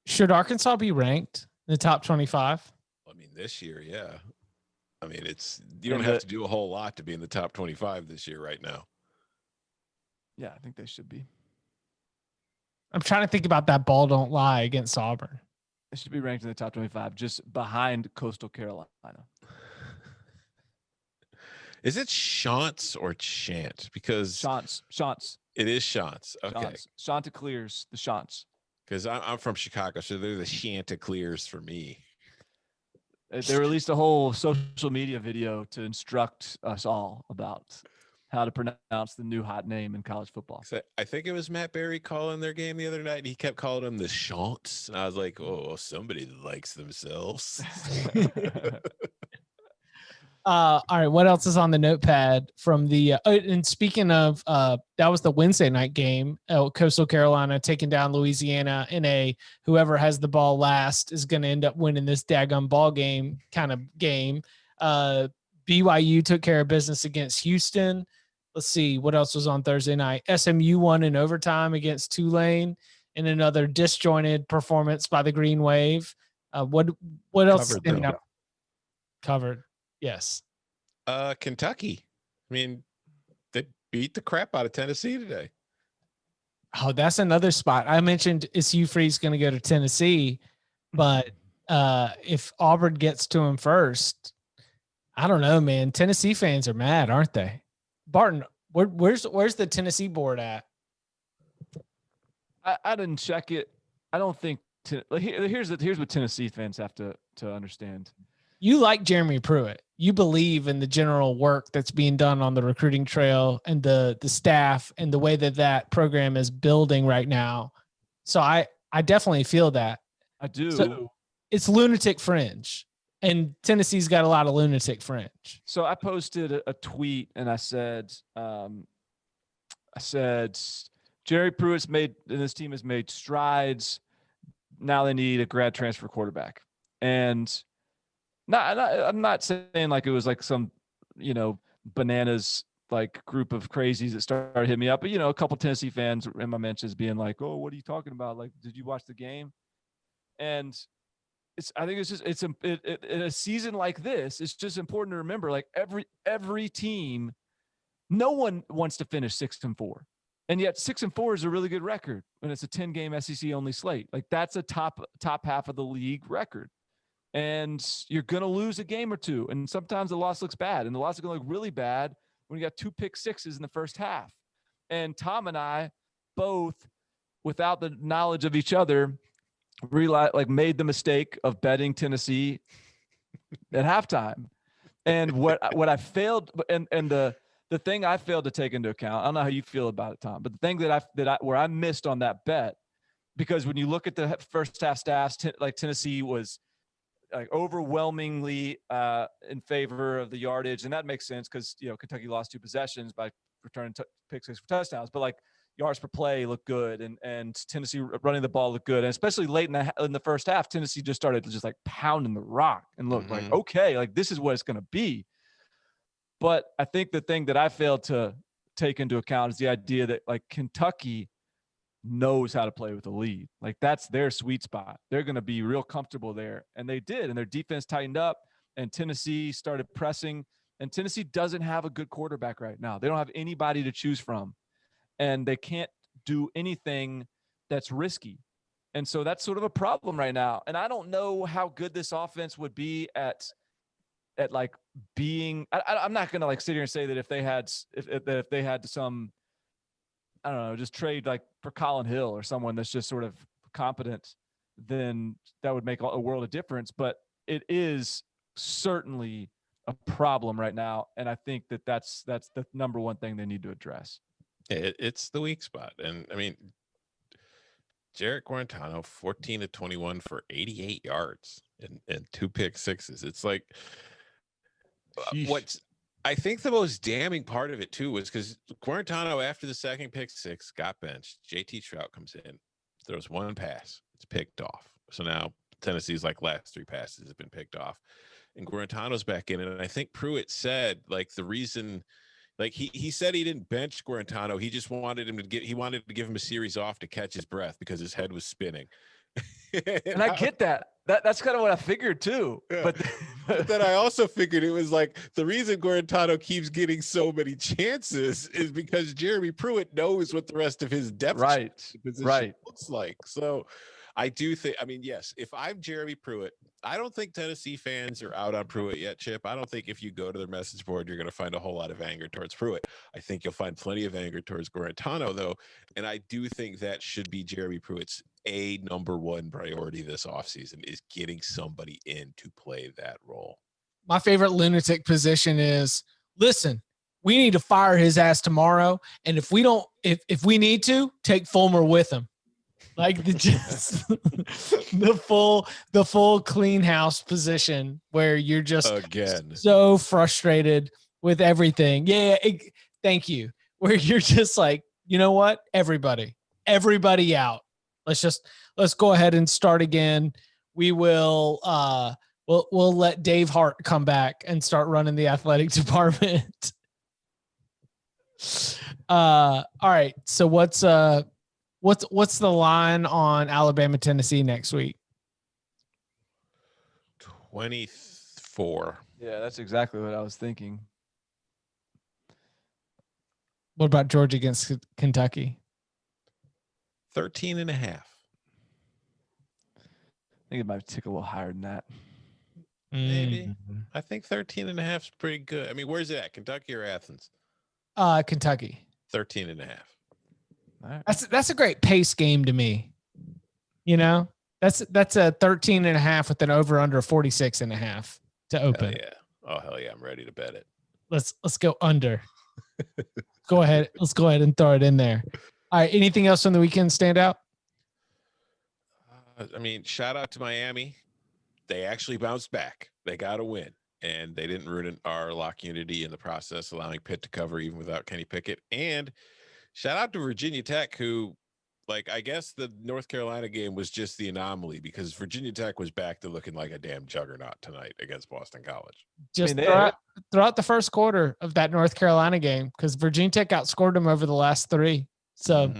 Should Arkansas be ranked in the top 25? I mean, this year, yeah. I mean, you don't have to do a whole lot to be in the top 25 this year right now. Yeah, I think they should be. I'm trying to think about that ball don't lie against Auburn. They should be ranked in the top 25, just behind Coastal Carolina. Is it Shantz or Chant? Because Shantz. It is Shantz. Okay. Chanticleers, the Shantz. Because I'm from Chicago, so they're the Chanticleers for me. They released a whole social media video to instruct us all about how to pronounce the new hot name in college football. So I think it was Matt Berry calling their game the other night, and he kept calling them the Shants. And I was like, oh, somebody likes themselves. All right, what else is on the notepad from the and speaking of that was the Wednesday night game, Coastal Carolina taking down Louisiana in whoever has the ball last is going to end up winning this daggum ball game kind of game. BYU took care of business against Houston. Let's see what else was on Thursday night. SMU won in overtime against Tulane in another disjointed performance by the Green Wave. What else? Covered. Yes. Kentucky. I mean, they beat the crap out of Tennessee today. Oh, that's another spot. I mentioned is Hugh Freeze going to go to Tennessee, but if Auburn gets to him first, I don't know, man. Tennessee fans are mad, aren't they? Barton, where's the Tennessee board at? I didn't check it. I don't think. Here's what Tennessee fans have to understand. You like Jeremy Pruitt. You believe in the general work that's being done on the recruiting trail and the staff and the way that program is building right now. So I definitely feel that. I do. So it's lunatic fringe, and Tennessee's got a lot of lunatic fringe. So I posted a tweet and I said, Jerry Pruitt's made and this team has made strides. Now they need a grad transfer quarterback. And I'm not saying like it was like some, bananas like group of crazies that started hitting me up, but a couple Tennessee fans in my mentions being like, "Oh, what are you talking about? Like, did you watch the game?" And I think in a season like this, it's just important to remember, like every team, no one wants to finish 6-4, and yet 6-4 is a really good record when it's a 10-game SEC only slate. Like that's a top half of the league record. And you're going to lose a game or two. And sometimes the loss looks bad. And the loss is going to look really bad when you got 2 pick sixes in the first half. And Tom and I both, without the knowledge of each other, made the mistake of betting Tennessee at halftime. And what I failed, and the thing I failed to take into account, I don't know how you feel about it, Tom, but the thing where I missed on that bet, because when you look at the first half stats, Tennessee was like overwhelmingly in favor of the yardage, and that makes sense because Kentucky lost 2 possessions by returning pick six for touchdowns. But like yards per play looked good, and Tennessee running the ball looked good, and especially late in the first half, Tennessee just started just like pounding the rock and looked like, okay, like this is what it's going to be. But I think the thing that I failed to take into account is the idea that like Kentucky knows how to play with a lead. Like that's their sweet spot. They're going to be real comfortable there. And they did. And their defense tightened up and Tennessee started pressing. And Tennessee doesn't have a good quarterback right now. They don't have anybody to choose from. And they can't do anything that's risky. And so that's sort of a problem right now. And I don't know how good this offense would be at like being, I'm not going to like sit here and say that if they had some, I don't know, just trade like for Colin Hill or someone that's just sort of competent, then that would make a world of difference. But it is certainly a problem right now. And I think that's the number one thing they need to address. It's the weak spot. And I mean, Jarrett Guarantano, 14 to 21 for 88 yards and 2 pick sixes. It's like what's I think the most damning part of it too was because Guarantano, after the second pick six, got benched. JT Trout comes in, throws one pass, it's picked off. So now Tennessee's like last 3 passes have been picked off, and Guarantano's back in. And I think Pruitt said like the reason, like he said he didn't bench Guarantano, he just wanted him to give him a series off to catch his breath because his head was spinning. And I get that. That's kind of what I figured too. Yeah. But then I also figured it was like the reason Guarantano keeps getting so many chances is because Jeremy Pruitt knows what the rest of his depth position looks like. So I do think, I mean, yes, if I'm Jeremy Pruitt, I don't think Tennessee fans are out on Pruitt yet, Chip. I don't think if you go to their message board, you're going to find a whole lot of anger towards Pruitt. I think you'll find plenty of anger towards Guarantano, though. And I do think that should be Jeremy Pruitt's number one priority this offseason is getting somebody in to play that role. My favorite lunatic position is, listen, we need to fire his ass tomorrow. And if we don't, if we need to, take Fulmer with him. Like the full clean house position where you're just so frustrated with everything. Yeah. Thank you. Where you're just like, you know what? Everybody out. Let's go ahead and start again. We will, we'll let Dave Hart come back and start running the athletic department. All right. So what's the line on Alabama, Tennessee next week? 24. Yeah, that's exactly what I was thinking. What about Georgia against Kentucky? 13.5. I think it might tick a little higher than that. Maybe. I think 13.5 is pretty good. I mean, where's it at? Kentucky or Athens? Kentucky. 13.5. Right. That's a great pace game to me. You know, that's a 13.5 with an over under 46.5 to open. Hell yeah. Oh, hell yeah. I'm ready to bet it. Let's go under. Go ahead. Let's go ahead and throw it in there. All right. Anything else from the weekend stand out? I mean, shout out to Miami. They actually bounced back. They got a win, and they didn't ruin our lock unity in the process, allowing Pitt to cover even without Kenny Pickett. And shout out to Virginia Tech, who, like, I guess the North Carolina game was just the anomaly because Virginia Tech was back to looking like a damn juggernaut tonight against Boston College. Just throughout the first quarter of that North Carolina game, because Virginia Tech outscored them over the last 3. So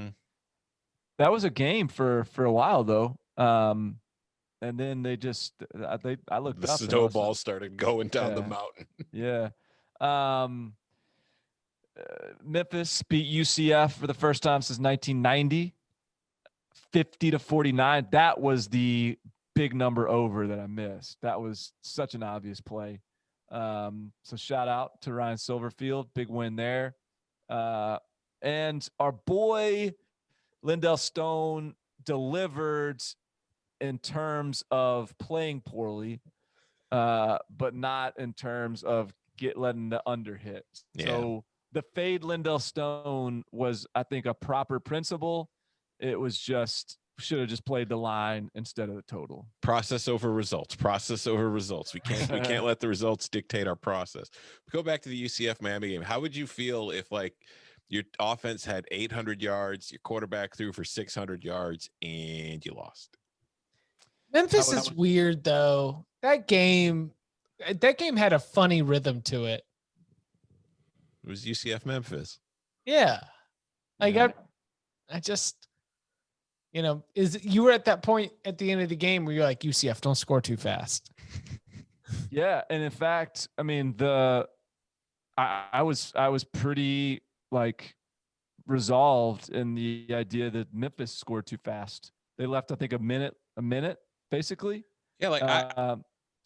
that was a game for a while, though. And then they just I looked the up. The snowball started going down the mountain. Yeah. Memphis beat UCF for the first time since 1990, 50-49. That was the big number over that I missed. That was such an obvious play. So shout out to Ryan Silverfield, big win there. And our boy Lindell Stone delivered in terms of playing poorly, but not in terms of letting the under hit. Yeah. So the fade Lindell Stone was, I think, a proper principle. It was just should have just played the line instead of the total. Process over results. We can't let the results dictate our process. Go back to the UCF Miami game. How would you feel if, like, Your offense had 800 yards. Your quarterback threw for 600 yards, and you lost. Memphis is weird though. That game had a funny rhythm to it. It was UCF Memphis. Yeah. I just, you were at that point at the end of the game where you're like, UCF, don't score too fast. Yeah. And in fact, I mean, I was pretty like resolved in the idea that Memphis scored too fast. They left, I think, a minute, basically. Yeah. Like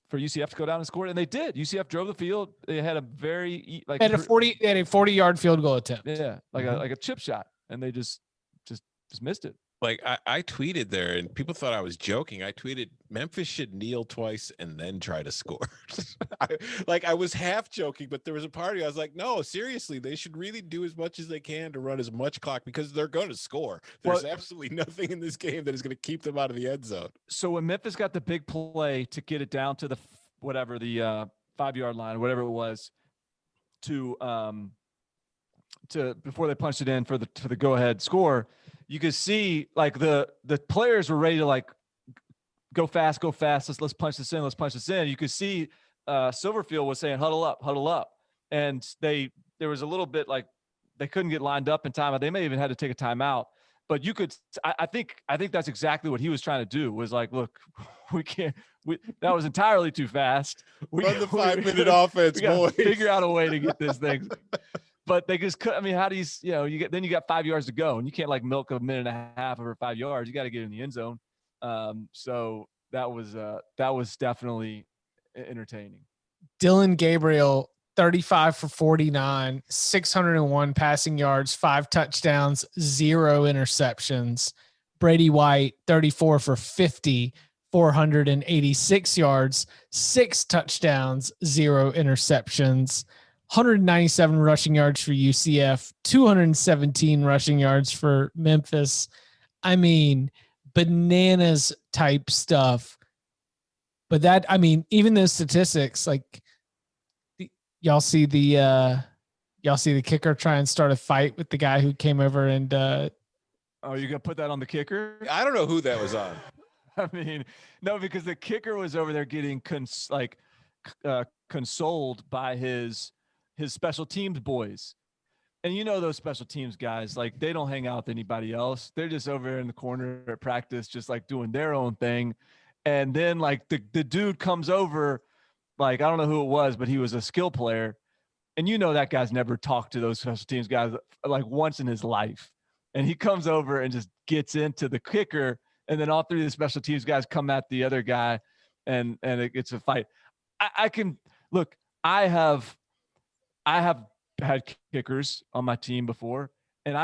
for UCF to go down and score, and they did. UCF drove the field. They had a very they had a 40-yard field goal attempt. Yeah, like a chip shot, and they just missed it. Like I tweeted there, and people thought I was joking. I tweeted Memphis should kneel twice and then try to score. I was half joking, but there was a party. I was like, no, seriously, they should really do as much as they can to run as much clock because they're going to score. There's absolutely nothing in this game that is going to keep them out of the end zone. So when Memphis got the big play to get it down to the 5-yard line, whatever it was, to before they punched it in for the go ahead score. You could see like the players were ready to like go fast. Let's punch this in. You could see Silverfield was saying, huddle up. And there was a little bit like they couldn't get lined up in time. They may even had to take a timeout, but I think that's exactly what he was trying to do was like, look, that was entirely too fast. Run the 5-minute offense, boys. Figure out a way to get this thing. But they just couldn't. I mean, how do you got 5 yards to go, and you can't like milk a minute and a half over 5 yards. You got to get in the end zone. So that was definitely entertaining. Dylan Gabriel, 35 for 49, 601 passing yards, 5 touchdowns, 0 interceptions. Brady White, 34 for 50, 486 yards, 6 touchdowns, 0 interceptions. 197 rushing yards for UCF, 217 rushing yards for Memphis. I mean, bananas type stuff. But even those statistics, like y'all see the kicker try and start a fight with the guy who came over and oh, you gonna put that on the kicker? I don't know who that was on. I mean, no, because the kicker was over there getting consoled by his special teams boys. And those special teams guys, like they don't hang out with anybody else. They're just over there in the corner at practice, just like doing their own thing. And then like the dude comes over, like, I don't know who it was, but he was a skill player. And that guy's never talked to those special teams guys like once in his life. And he comes over and just gets into the kicker. And then all 3 of the special teams guys come at the other guy and it's a fight. I have had kickers on my team before, and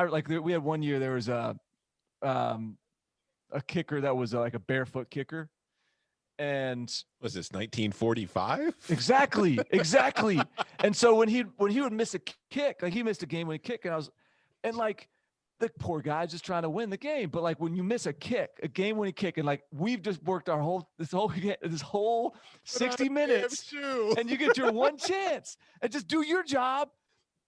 we had one year there was a kicker that was like a barefoot kicker, and was this 1945? Exactly. And so when he would miss a kick, like he missed a game winning kick, and like the poor guy's just trying to win the game, but like when you miss a game winning kick, and like we've just worked this whole 60 minutes, and you get your one chance, and just do your job.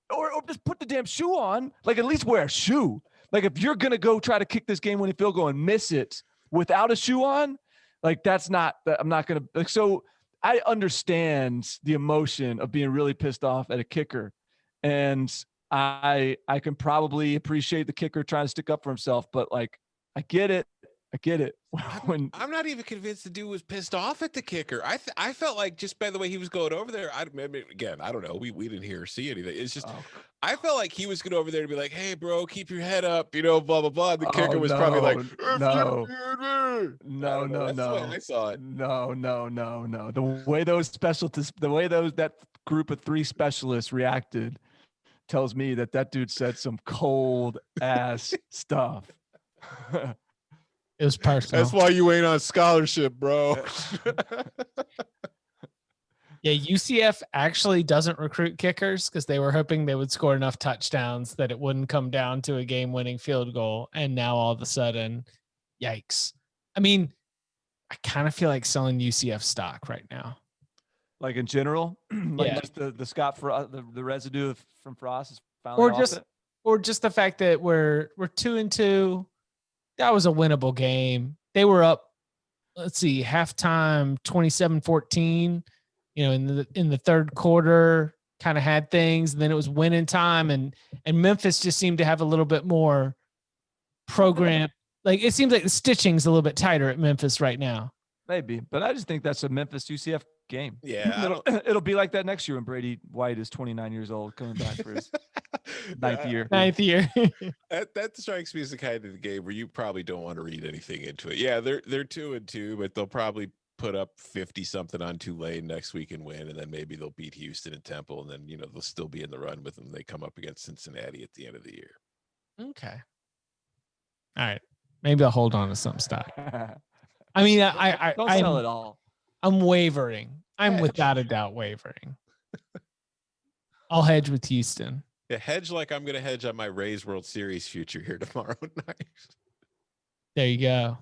Or just put the damn shoe on. Like, at least wear a shoe. Like, if you're going to go try to kick this game-winning field goal and miss it without a shoe on, like, I'm not going to – like, so I understand the emotion of being really pissed off at a kicker. And I can probably appreciate the kicker trying to stick up for himself. But, like, I get it. I'm not even convinced the dude was pissed off at the kicker. I felt like just by the way he was going over there. I don't know. We didn't hear or see anything. It's just I felt like he was going over there to be like, "Hey, bro, keep your head up," blah blah blah. The kicker was probably like, "No. That's the way I saw it. No. The way that group of 3 specialists reacted tells me that dude said some cold ass stuff. It was personal. That's why you ain't on scholarship, bro. Yeah, UCF actually doesn't recruit kickers because they were hoping they would score enough touchdowns that it wouldn't come down to a game-winning field goal. And now all of a sudden, yikes. I mean, I kind of feel like selling UCF stock right now. Like in general, like yeah. Just the Scott Frost, the residue from Frost is finally or just the fact that we're 2-2. That was a winnable game. They were up, let's see, halftime 27-14, in the third quarter, kind of had things, and then it was winning time, and Memphis just seemed to have a little bit more program. Like, it seems like the stitching's a little bit tighter at Memphis right now. Maybe, but I just think that's a Memphis UCF game. Yeah, it'll be like that next year when Brady White is 29 years old, coming back for his ninth year. That strikes me as the kind of the game where you probably don't want to read anything into it. Yeah, they're 2-2, but they'll probably put up 50 something on Tulane next week and win, and then maybe they'll beat Houston and Temple, and then they'll still be in the run with them. They come up against Cincinnati at the end of the year. Okay. All right. Maybe I'll hold on to some stock. I mean, I don't sell it all. I'm wavering. I'm Hedge. without a doubt wavering. I'll hedge with Houston. Yeah, hedge like I'm going to hedge on my Rays World Series future here tomorrow night. There you go.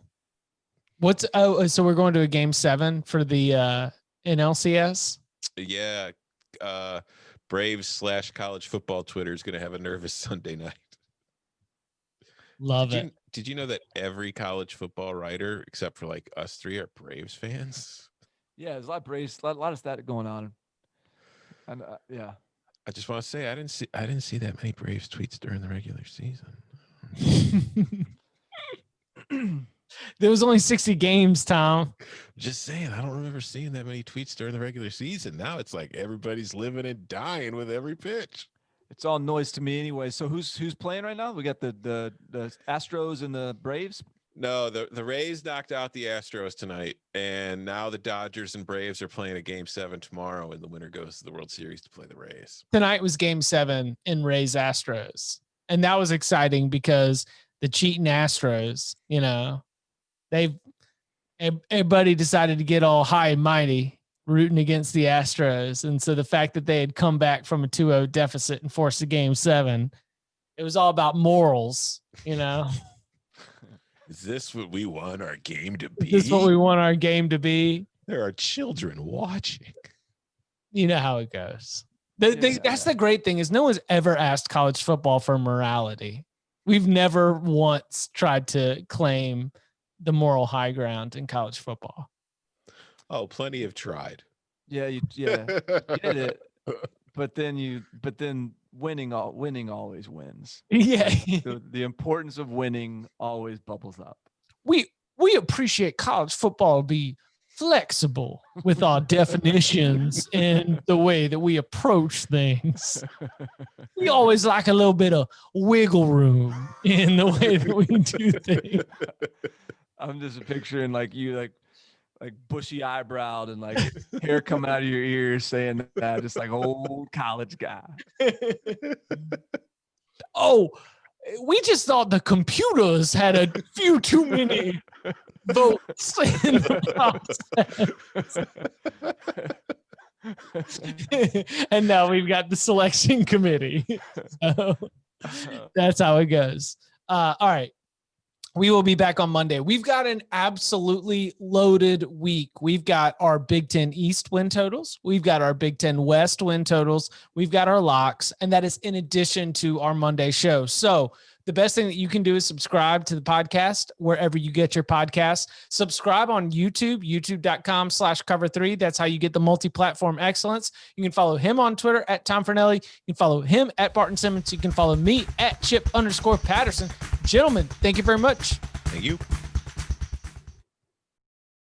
So we're going to a game 7 for the NLCS? Yeah. Braves / college football Twitter is going to have a nervous Sunday night. Love it. Did you know that every college football writer, except for like us three, are Braves fans? Yeah, there's a lot of Braves, a lot of that going on. And yeah. I just want to say I didn't see that many Braves tweets during the regular season. There was only 60 games, Tom. Just saying, I don't remember seeing that many tweets during the regular season. Now it's like everybody's living and dying with every pitch. It's all noise to me anyway. So who's playing right now? We got the Astros and the Braves. No, the Rays knocked out the Astros tonight, and now the Dodgers and Braves are playing a game 7 tomorrow, and the winner goes to the World Series to play the Rays. Tonight was game 7 in Rays Astros, and that was exciting because the cheating Astros, everybody decided to get all high and mighty rooting against the Astros. And so the fact that they had come back from a 2-0 deficit and forced a game 7, it was all about morals, Is this what we want our game to be? Is this what we want our game to be? There are children watching. You know how it goes. That's the great thing is no one's ever asked college football for morality. We've never once tried to claim the moral high ground in college football. Oh, plenty have tried. Yeah, you did it, but then winning always wins. Yeah, the importance of winning always bubbles up. We appreciate college football to be flexible with our definitions and the way that we approach things. We always like a little bit of wiggle room in the way that we do things. I'm just picturing like you like bushy eyebrowed and like hair coming out of your ears saying that, just like old college guy. Oh, we just thought the computers had a few too many votes in the process. And now we've got the selection committee. So that's how it goes. All right. We will be back on Monday. We've got an absolutely loaded week. We've got our Big Ten East win totals. We've got our Big Ten West win totals. We've got our locks, and that is in addition to our Monday show. So the best thing that you can do is subscribe to the podcast wherever you get your podcasts. Subscribe on YouTube, youtube.com/cover3. That's how you get the multi-platform excellence. You can follow him on Twitter at Tom Fornelli. You can follow him at Barton Simmons. You can follow me at Chip_Patterson. Gentlemen, thank you very much. Thank you.